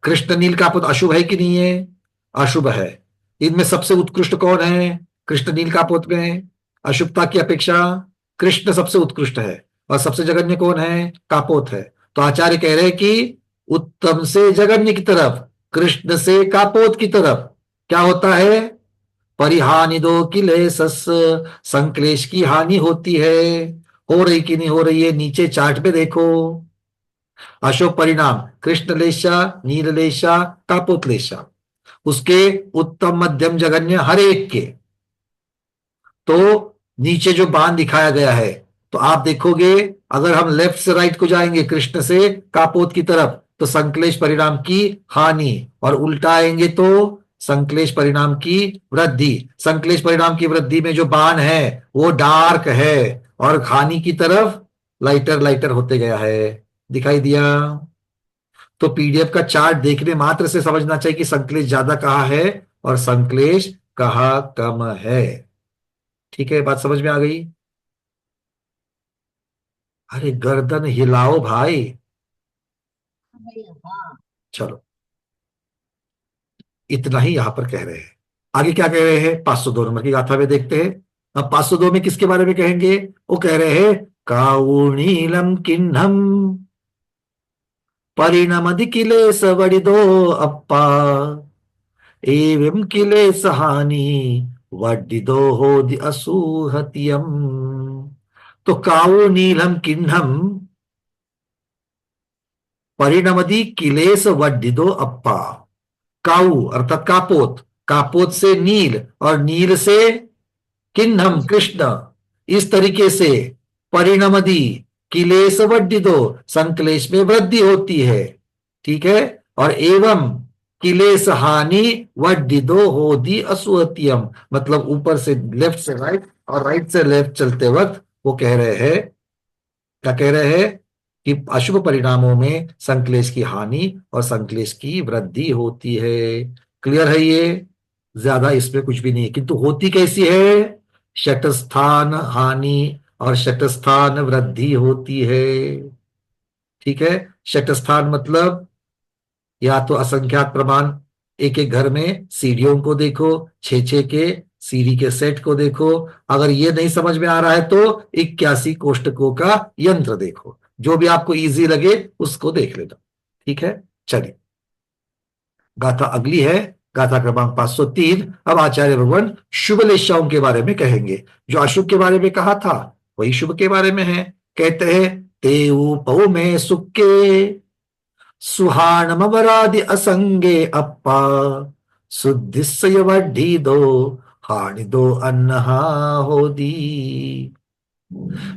कृष्ण नील कापोत अशुभ है कि नहीं है? अशुभ है। इनमें सबसे उत्कृष्ट कौन है? कृष्ण नील कापोत में अशुभता की अपेक्षा कृष्ण सबसे उत्कृष्ट है, और सबसे जघन्य कौन है? कापोत है। तो आचार्य कह रहे हैं कि उत्तम से जघन्य की तरफ, कृष्ण से कापोत की तरफ क्या होता है? परिहानि दो किले सस, संक्लेश की हानि होती है। हो रही कि नहीं हो रही है? नीचे चार्ट पे देखो। अशुभ परिणाम कृष्ण लेशा, नील लेशा, कापोत लेशा, उसके उत्तम मध्यम जघन्य हर एक के। तो नीचे जो बाण दिखाया गया है तो आप देखोगे अगर हम लेफ्ट से राइट को जाएंगे कृष्ण से कापोत की तरफ तो संक्लेश परिणाम की हानि, और उल्टा आएंगे तो संक्लेश परिणाम की वृद्धि। संक्लेश परिणाम की वृद्धि में जो बाण है वो डार्क है और हानि की तरफ लाइटर लाइटर होते गया है। दिखाई दिया? तो पीडीएफ का चार्ट देखने मात्र से समझना चाहिए कि संक्लेश ज्यादा कहाँ है और संक्लेश कहाँ कम है। ठीक है, बात समझ में आ गई? अरे गर्दन हिलाओ भाई। चलो, इतना ही यहां पर कह रहे हैं। आगे क्या कह रहे हैं 502 नंबर की गाथा में देखते हैं। अब 502 में किसके बारे में कहेंगे? वो कह रहे हैं काउनीलम किन्नम परिणमदि किलेश वडिदो अप्पा एवं किलेश हानि वडिदो होदि असुहतियम। तो काऊ नीलम किन्नम परिणमदि किलेश वडिदो अप्पा। काऊ अर्थात कापोत, कापोत से नील और नील से किन्नम कृष्ण, इस तरीके से परिणमदि किलेश वड्डिदो संक्लेश में वृद्धि होती है। ठीक है, और एवं किलेश हानि वड्डिदो होदि असुहतियम, मतलब ऊपर से लेफ्ट से राइट और राइट से लेफ्ट चलते वक्त वो कह रहे हैं, क्या कह रहे हैं कि अशुभ परिणामों में संक्लेश की हानि और संक्लेश की वृद्धि होती है। क्लियर है ये? ज्यादा इसमें कुछ भी नहीं है, किंतु होती कैसी है? शतस्थान हानि और शतस्थान वृद्धि होती है। ठीक है, शतस्थान मतलब या तो असंख्यात प्रमाण, एक एक घर में सीढ़ियों को देखो, छे छे के सीढ़ी के सेट को देखो। अगर ये नहीं समझ में आ रहा है तो 81 कोष्टकों का यंत्र देखो, जो भी आपको इजी लगे उसको देख लेना। ठीक है, चलिए गाथा अगली है, गाथा क्रमांक 503। अब आचार्य भगवान शुभ लेशाओं के बारे में कहेंगे। जो अशुभ के बारे में कहा था वही शुभ के बारे में है। कहते हैं तेऊ पौ में सुक्के सुहाणमवरादि असंगे अप्पा शुद्धिस्य वड्ढी दो हानि दो अन्नहा होदी।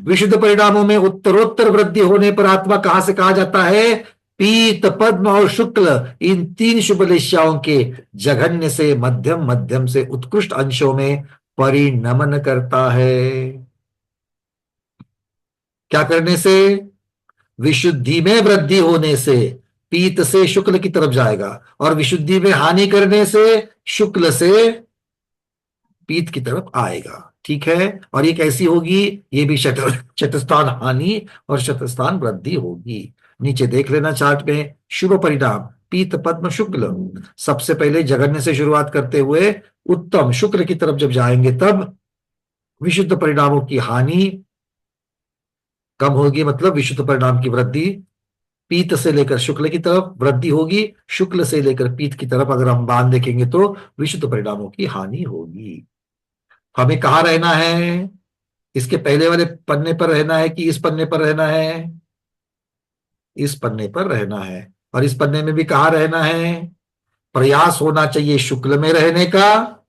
विशुद्ध परिणामों में उत्तरोत्तर वृद्धि होने पर आत्मा कहां से कहा जाता है? पीत पद्म और शुक्ल, इन तीन शुभ लेश्याओं के जघन्य से मध्यम, मध्यम से उत्कृष्ट अंशों में परिणमन करता है। क्या करने से? विशुद्धि में वृद्धि होने से पीत से शुक्ल की तरफ जाएगा, और विशुद्धि में हानि करने से शुक्ल से पीत की तरफ आएगा। ठीक है, और ये कैसी होगी? ये भी शतस्थान हानि और शतस्थान वृद्धि होगी। नीचे देख लेना चार्ट में, शुभ परिणाम पीत पद्म शुक्ल, सबसे पहले जघन्य से शुरुआत करते हुए उत्तम शुक्ल की तरफ जब जाएंगे तब विशुद्ध परिणामों की हानि कम होगी, मतलब विशुद्ध परिणाम की वृद्धि पीत से लेकर शुक्ल की तरफ वृद्धि होगी, शुक्ल से लेकर पीत की तरफ अगर हम बांध देखेंगे तो विशुद्ध परिणामों की हानि होगी। हमें कहाँ रहना है? इसके पहले वाले पन्ने पर रहना है कि इस पन्ने पर रहना है? इस पन्ने पर रहना है। और इस पन्ने में भी कहाँ रहना है? प्रयास होना चाहिए शुक्ल में रहने का,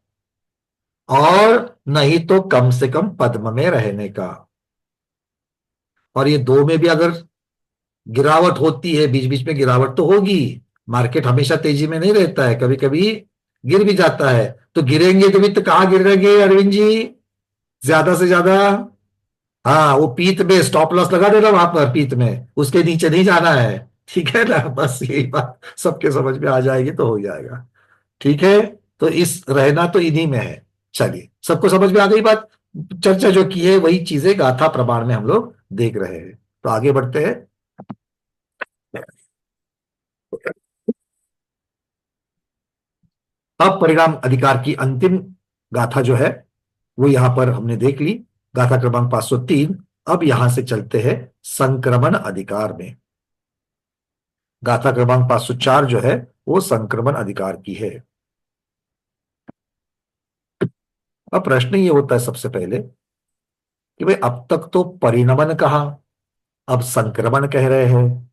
और नहीं तो कम से कम पद्म में रहने का। और ये दो में भी अगर गिरावट होती है, बीच बीच में गिरावट तो होगी, मार्केट हमेशा तेजी में नहीं रहता है, कभी कभी गिर भी जाता है। तो गिरेंगे तो भी तो कहाँ गिरेंगे अरविंद जी? ज्यादा से ज्यादा हाँ, वो पीत में स्टॉप लॉस लगा देना, वहां पर पीत में उसके नीचे नहीं जाना है। ठीक है ना? बस यही बात सबके समझ में आ जाएगी तो हो जाएगा। ठीक है, तो इस रहना तो इन्हीं में है। चलिए, सबको समझ में आ गई बात? चर्चा जो की है वही चीजें गाथा प्रमाण में हम लोग देख रहे हैं। तो आगे बढ़ते हैं। अब परिणाम अधिकार की अंतिम गाथा जो है वो यहां पर हमने देख ली, गाथा क्रमांक 503। अब यहां से चलते हैं संक्रमण अधिकार में। गाथा क्रमांक 504 जो है वो संक्रमण अधिकार की है। अब प्रश्न ये होता है सबसे पहले कि भाई अब तक तो परिणमन कहा, अब संक्रमण कह रहे हैं,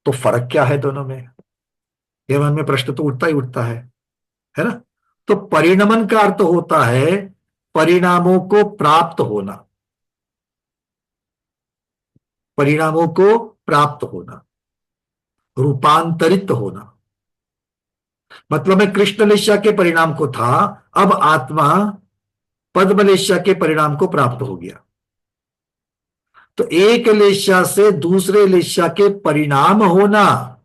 तो फर्क क्या है दोनों में? ये मन में प्रश्न तो उठता ही उठता है ना? तो परिणमन का अर्थ होता है परिणामों को प्राप्त होना, परिणामों को प्राप्त होना, रूपांतरित होना। मतलब मैं कृष्णलेशा के परिणाम को था, अब आत्मा पद्मलेशा के परिणाम को प्राप्त हो गया। तो एक लेशा से दूसरे लेशा के परिणाम होना,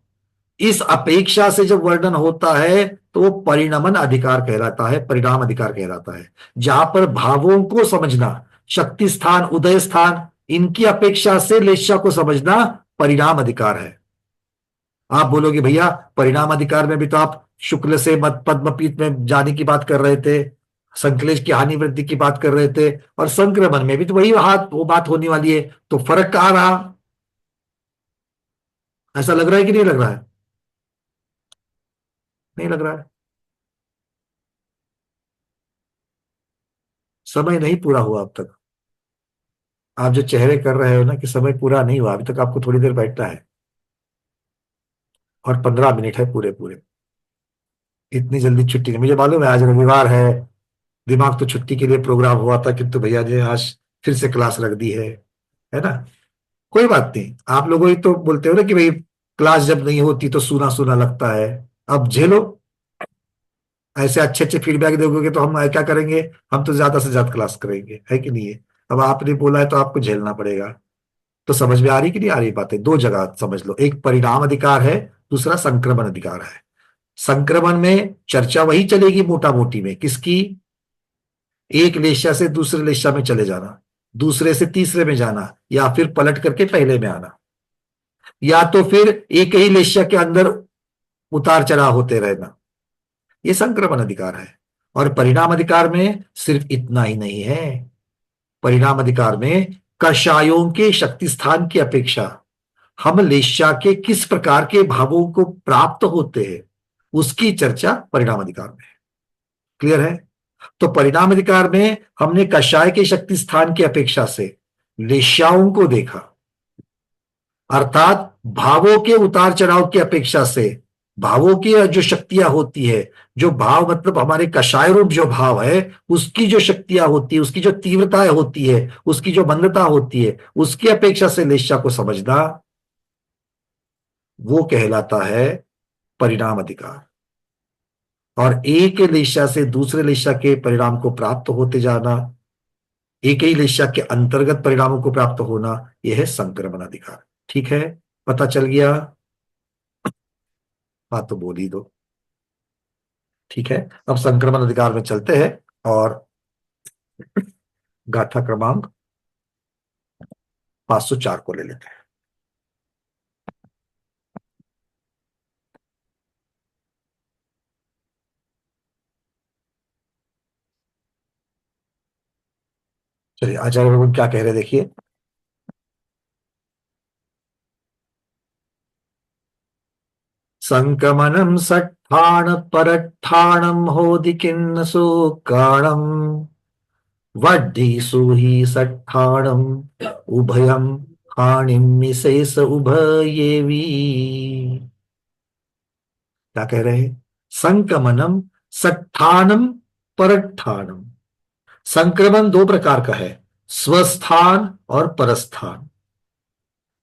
इस अपेक्षा से जब वर्णन होता है तो वो परिणमन अधिकार कहलाता है, परिणाम अधिकार कहलाता है। जहां पर भावों को समझना, शक्ति स्थान, उदय स्थान, इनकी अपेक्षा से लेशा को समझना परिणाम अधिकार है। आप बोलोगे भैया परिणाम अधिकार में भी तो आप शुक्ल से मत पद्मपीठ में जाने की बात कर रहे थे, संश्लेष की हानि वृद्धि की बात कर रहे थे, और संक्रमण में भी तो वही वो बात होने वाली है, तो फर्क कहां रहा? ऐसा लग रहा है कि नहीं लग रहा है? नहीं लग रहा है। समय नहीं पूरा हुआ अब तक। आप जो चेहरे कर रहे हो ना कि समय पूरा नहीं हुआ, अभी तक आपको थोड़ी देर बैठना है, और 15 मिनट है पूरे पूरे। इतनी जल्दी छुट्टी नहीं, मुझे मालूम है आज रविवार है, दिमाग तो छुट्टी के लिए प्रोग्राम हुआ था, किंतु भैया ने आज फिर से क्लास रख दी है ना। कोई बात नहीं, आप लोगों ही तो बोलते हो ना कि भाई क्लास जब नहीं होती तो सूना सूना लगता है। अब झेलो, ऐसे अच्छे अच्छे फीडबैक दोगे तो हम क्या करेंगे, हम तो ज्यादा से ज्यादा क्लास करेंगे, है कि नहीं है। अब आपने बोला है तो आपको झेलना पड़ेगा। तो समझ में आ रही कि नहीं आ रही बातें? दो जगह समझ लो, एक परिणाम अधिकार है, दूसरा संक्रमण अधिकार है। संक्रमण में चर्चा वही चलेगी मोटा मोटी में, किसकी? एक लेशा से दूसरे लेशा में चले जाना, दूसरे से तीसरे में जाना, या फिर पलट करके पहले में आना, या तो फिर एक ही लेशा के अंदर उतार चढ़ाव होते रहना। ये संक्रमण अधिकार है। और परिणाम अधिकार में सिर्फ इतना ही नहीं है, परिणाम अधिकार में कषायों के शक्ति स्थान की अपेक्षा हम लेशा के किस प्रकार के भावों को प्राप्त होते हैं उसकी चर्चा परिणाम अधिकार में है। क्लियर है? तो परिणाम अधिकार में हमने कषाय के शक्ति स्थान की अपेक्षा से लेशाओं को देखा, अर्थात भावों के उतार चढ़ाव की अपेक्षा से भावों की जो शक्तियां होती है, जो भाव मतलब हमारे कषाय रूप जो भाव है, उसकी जो शक्तियां होती है, उसकी जो तीव्रताएं होती है, उसकी जो मंदता होती है, उसकी अपेक्षा से लेशा को समझना, वो कहलाता है परिणाम अधिकार। और एक लेशा से दूसरे लेशा के परिणाम को प्राप्त होते जाना, एक ही लेशा के अंतर्गत परिणामों को प्राप्त होना, यह है संक्रमण अधिकार। ठीक है, पता चल गया? बात तो बोल ही दो। ठीक है, अब संक्रमण अधिकार में चलते हैं और गाथा क्रमांक 504 को ले लेते हैं। चलिए आचार्य भगवान क्या कह रहे हैं देखिए। संक्रमणम सट्ठाण परट्ठाणम होदि किन्न सुकाणम वड्ढीसु हि सट्ठाणम उभयम हानिम शेष उभयेवी। क्या कह रहे हैं? संक्रमणम सट्ठाणम परट्ठाणम। संक्रमण दो प्रकार का है, स्वस्थान और परस्थान,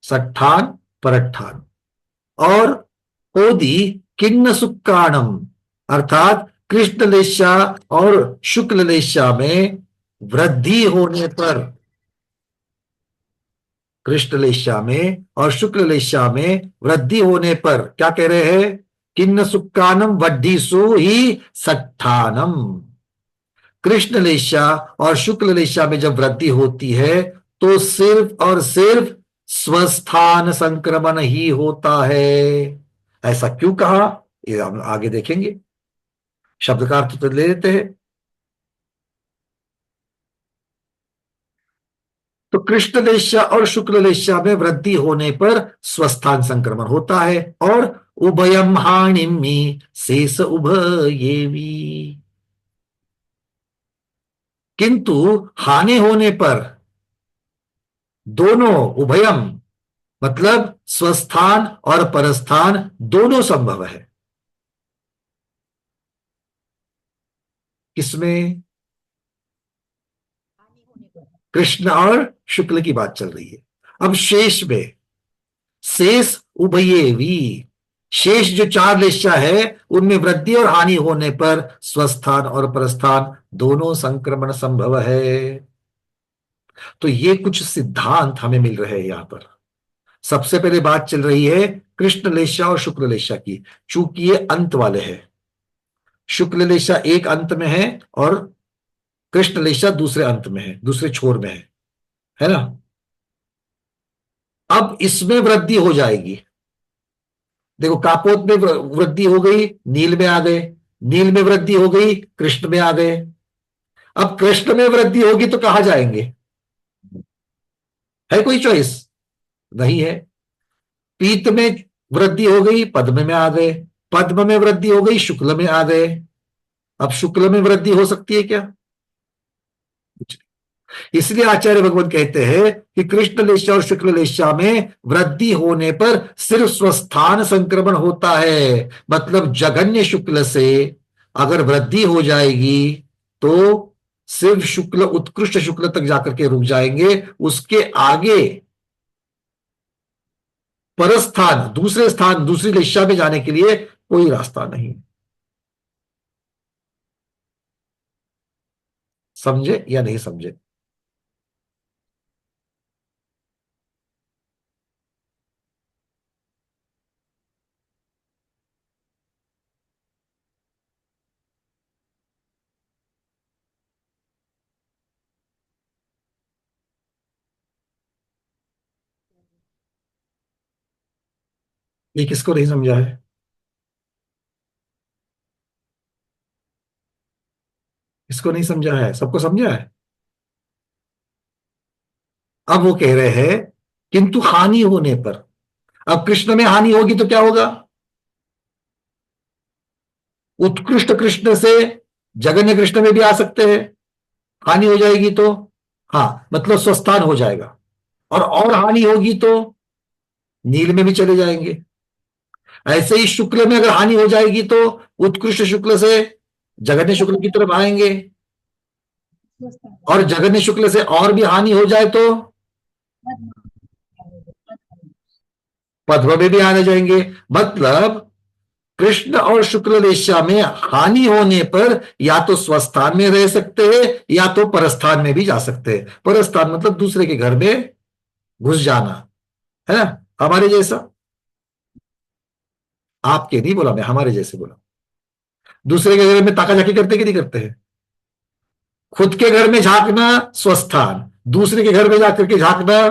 सट्ठान परट्ठान। और ओदि किन्न सुक्काणम, अर्थात कृष्णलेशा और शुक्ललेशा में वृद्धि होने पर, कृष्णलेशा में और शुक्ललेशा में वृद्धि होने पर क्या कह रहे हैं? किन्न सुक्कानम वड्ढीसु ही सट्ठानम। कृष्णलेशा और शुक्ललेशा में जब वृद्धि होती है तो सिर्फ और सिर्फ स्वस्थान संक्रमण ही होता है। ऐसा क्यों कहा, ये हम आगे देखेंगे। शब्द का अर्थ तो ले लेते हैं। तो कृष्णलेशा और शुक्ललेशा में वृद्धि होने पर स्वस्थान संक्रमण होता है, और उभयम हानिमि शेष उभयेवी। किंतु हानि होने पर दोनों, उभयम मतलब स्वस्थान और परस्थान दोनों संभव है। किसमें? कृष्ण और शुक्ल की बात चल रही है। अब शेष में शेष उभयेवी, शेष जो 4 लेशा है उनमें वृद्धि और हानि होने पर स्वस्थान और प्रस्थान दोनों संक्रमण संभव है। तो ये कुछ सिद्धांत हमें मिल रहे हैं यहां पर। सबसे पहले बात चल रही है कृष्ण लेशा और शुक्ल लेशा की, चूंकि ये अंत वाले हैं। शुक्ल लेशा एक अंत में है और कृष्ण लेशा दूसरे अंत में है, दूसरे छोर में है ना। अब इसमें वृद्धि हो जाएगी। देखो कापोत में वृद्धि हो गई, नील में आ गए, नील में वृद्धि हो गई, कृष्ण में आ गए। अब कृष्ण में वृद्धि होगी तो कहां जाएंगे? है कोई चॉइस? नहीं है। पीत में वृद्धि हो गई, पद्म में आ गए, पद्म में वृद्धि हो गई, शुक्ल में आ गए। अब शुक्ल में वृद्धि हो सकती है क्या? इसलिए आचार्य भगवान कहते हैं कि कृष्ण लेशा और शुक्ल लेशा में वृद्धि होने पर सिर्फ स्वस्थान संक्रमण होता है। मतलब जघन्य शुक्ल से अगर वृद्धि हो जाएगी तो सिर्फ शुक्ल, उत्कृष्ट शुक्ल तक जाकर के रुक जाएंगे, उसके आगे परस्थान, दूसरे स्थान, दूसरी लेशा में जाने के लिए कोई रास्ता नहीं। समझे या नहीं समझे? ये किसको नहीं समझा है? इसको नहीं समझा है? सबको समझा है? अब वो कह रहे हैं किंतु हानि होने पर, अब कृष्ण में हानि होगी तो क्या होगा? उत्कृष्ट कृष्ण से जगन्य कृष्ण में भी आ सकते हैं, हानि हो जाएगी तो, हाँ मतलब स्वस्थान हो जाएगा। और हानि होगी तो नील में भी चले जाएंगे। ऐसे ही शुक्ल में अगर हानि हो जाएगी तो उत्कृष्ट शुक्ल से जगन्य शुक्ल की तरफ आएंगे, और जगन्य शुक्ल से और भी हानि हो जाए तो पद्म में भी आने जाएंगे। मतलब कृष्ण और शुक्ल लेशा में हानि होने पर या तो स्वस्थान में रह सकते हैं या तो परस्थान में भी जा सकते हैं। परस्थान मतलब दूसरे के घर में घुस जाना, है ना, हमारे जैसा। आपके नहीं बोला मैं, हमारे जैसे बोला। दूसरे के घर में ताका झाकी करते कि नहीं करते हैं? खुद के घर में झांकना स्वस्थान, दूसरे के घर में जाकर के झांकना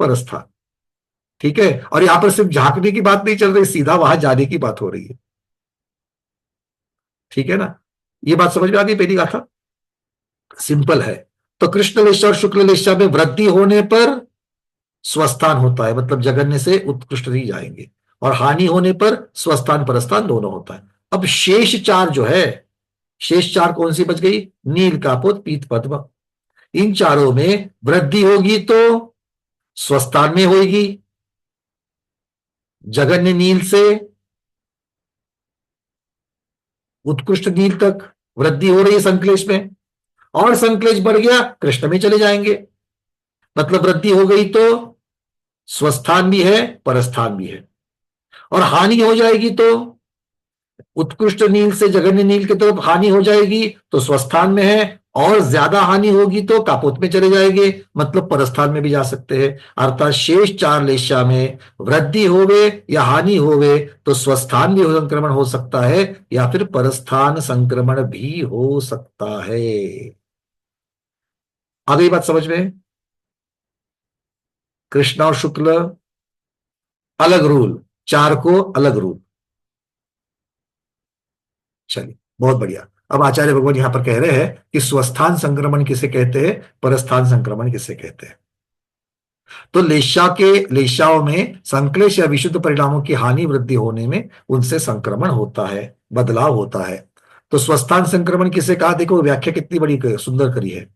परस्थान। ठीक है, और यहां पर सिर्फ झांकने की बात नहीं चल रही, सीधा वहां जाने की बात हो रही है। ठीक है ना, ये बात समझ में आती है? पहली गाथा सिंपल है। तो कृष्ण लेशा और शुक्ल लेशा में वृद्धि होने पर स्वस्थान होता है, मतलब जगन्य से उत्कृष्ट नहीं जाएंगे, और हानि होने पर स्वस्थान परस्थान दोनों होता है। अब शेष 4 जो है, शेष 4 कौन सी बच गई? नील, कापोत, पीत, पद्म। इन चारों में वृद्धि होगी तो स्वस्थान में होगी, जगन्य नील से उत्कृष्ट नील तक वृद्धि हो रही है संक्लेश में, और संक्लेश बढ़ गया कृष्ण में चले जाएंगे। मतलब वृद्धि हो गई तो स्वस्थान भी है, परस्थान भी है, और हानि हो जाएगी तो उत्कृष्ट नील से जगन्य नील की तरफ हानि हो जाएगी तो स्वस्थान में है, और ज्यादा हानि होगी तो कापोत में चले जाएंगे, मतलब परस्थान में भी जा सकते हैं। अर्थात शेष 4 लेशा में वृद्धि होवे या हानि होवे तो स्वस्थान भी संक्रमण हो सकता है या फिर परस्थान संक्रमण भी हो सकता है। आ गई बात समझ में? कृष्ण और शुक्ल अलग रूल, 4 को अलग रूल। चलिए बहुत बढ़िया। अब आचार्य भगवान यहां पर कह रहे हैं कि स्वस्थान संक्रमण किसे कहते हैं, परस्थान संक्रमण किसे कहते हैं। तो लेशाओं में संक्लेश या विशुद्ध परिणामों की हानि वृद्धि होने में उनसे संक्रमण होता है, बदलाव होता है। तो स्वस्थान संक्रमण किसे कहा? देखो व्याख्या कितनी बड़ी सुंदर करी है।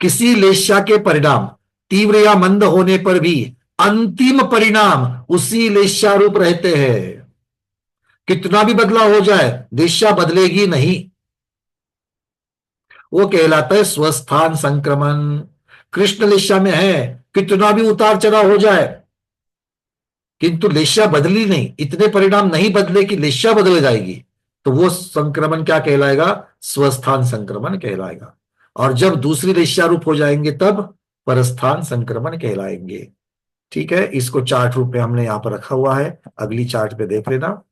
किसी लेशा के परिणाम तीव्र या मंद होने पर भी अंतिम परिणाम उसी लेशारूप रहते हैं। कितना भी बदलाव हो जाए दिशा बदलेगी नहीं, वो कहलाता है स्वस्थान संक्रमण। कृष्ण लेशा में है, कितना भी उतार चढ़ाव हो जाए, किंतु लेशा बदली नहीं, इतने परिणाम नहीं बदले कि लेशा बदल जाएगी, तो वो संक्रमण क्या कहलाएगा? स्वस्थान संक्रमण कहलाएगा। और जब दूसरी लेशा रूप हो जाएंगे तब परस्थान संक्रमण कहलाएंगे। ठीक है, इसको चार्ट रूप में हमने यहां पर रखा हुआ है, अगली चार्ट पे देख लेना।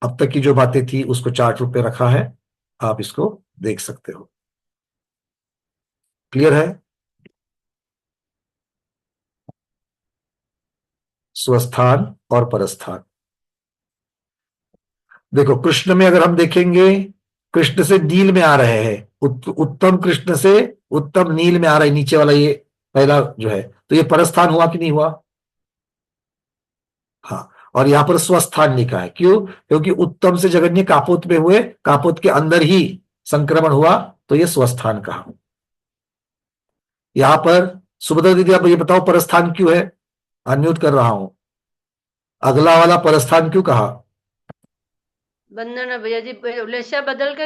अब तक की जो बातें थी उसको चार्ट रूप में रखा है, आप इसको देख सकते हो। क्लियर है? स्वस्थान और परस्थान। देखो कृष्ण में अगर हम देखेंगे, कृष्ण से नील में आ रहे हैं, उत्तम कृष्ण से उत्तम नील में आ रहा है, नीचे वाला ये पहला जो है, तो ये परस्थान हुआ कि नहीं हुआ? हाँ। और यहां पर स्वस्थान लिखा है, क्यों? क्योंकि उत्तम से जगन्य कापोत में हुए, कापोत के अंदर ही संक्रमण हुआ, तो ये स्वस्थान कहा। यहां पर सुभद्रा दीदी आप ये बताओ परस्थान क्यों है? अनम्यूट कर रहा हूं। अगला वाला परस्थान क्यों कहा? वंदना भैया जी, लेशा बदल के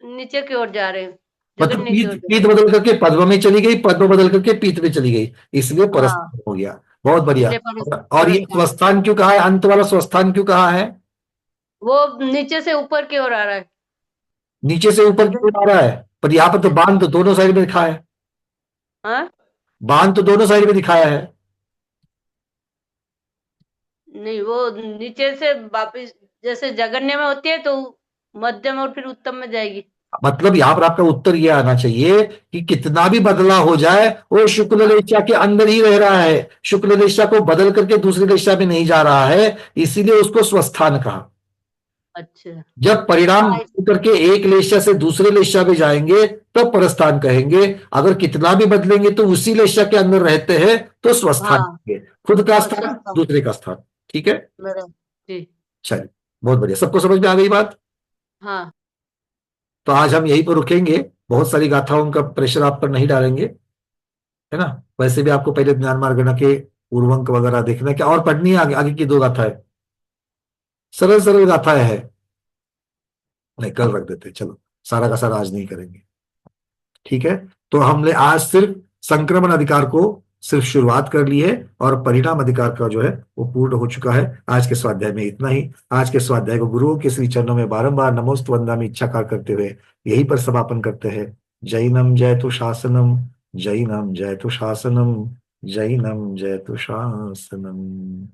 नीचे की ओर जा रहे हैं, मतलब जगन्य की ओर जा पीत बदल करके पद्म में चली गई, पद्म बदल करके पीत में चली गई, इसलिए हाँ, परस्थान हो गया। बहुत बढ़िया। इसलिए और ये परस्थान। स्वस्थान क्यों कहा है? अंत वाला स्वस्थान क्यों कहा है? वो नीचे से ऊपर की ओर आ रहा है। नीचे से ऊपर क्यों आ रहा है? पर यहाँ पर तो बांध तो दोनों साइड में दिखा है, हाँ, बांध तो दोनों साइड में दिखाया है। नहीं, वो नीचे से वापिस जैसे जगन्य में होती है तो मध्यम और फिर उत्तम में जाएगी। मतलब यहाँ पर आपका उत्तर ये आना चाहिए कि कितना भी बदलाव हो जाए वो शुक्ल रेशा के अंदर ही रह रहा है, शुक्ल रेशा को बदल करके दूसरी रेशा में नहीं जा रहा है, इसीलिए उसको स्वस्थान कहा। अच्छा, जब परिणाम करके एक लेशा से दूसरे लेशा में जाएंगे तब परस्थान कहेंगे, अगर कितना भी बदलेंगे तो उसी लेशा के अंदर रहते हैं तो स्वस्थान हाँ, कहेंगे, खुद का स्थान स्वस्थान। दूसरे का स्थान। ठीक है, मेरा जी, चलिए बहुत बढ़िया, सबको समझ में आ गई बात? हाँ, तो आज हम यहीं पर रुकेंगे, बहुत सारी गाथाओं का प्रेशर आप पर नहीं डालेंगे, है ना? वैसे भी आपको पहले ज्ञान मार्गना के पूर्वंक वगैरह देखना है, क्या और पढ़नी है? आगे आगे की दो गाथाएं सरल सरल गाथाएं है, नहीं कल रख देते, चलो सारा का सारा आज नहीं करेंगे। ठीक है, तो हमने आज सिर्फ संक्रमण अधिकार को सिर्फ शुरुआत कर ली है, और परिणाम अधिकार का जो है वो पूर्ण हो चुका है। आज के स्वाध्याय में इतना ही। आज के स्वाध्याय को गुरुओं के श्री चरणों में बारंबार नमोस्त वंदा में इच्छाकार करते हुए यहीं पर समापन करते हैं। जैनम जयतु शासनम, जैनम जयतु शासनम, जैनम जयतु शासनम।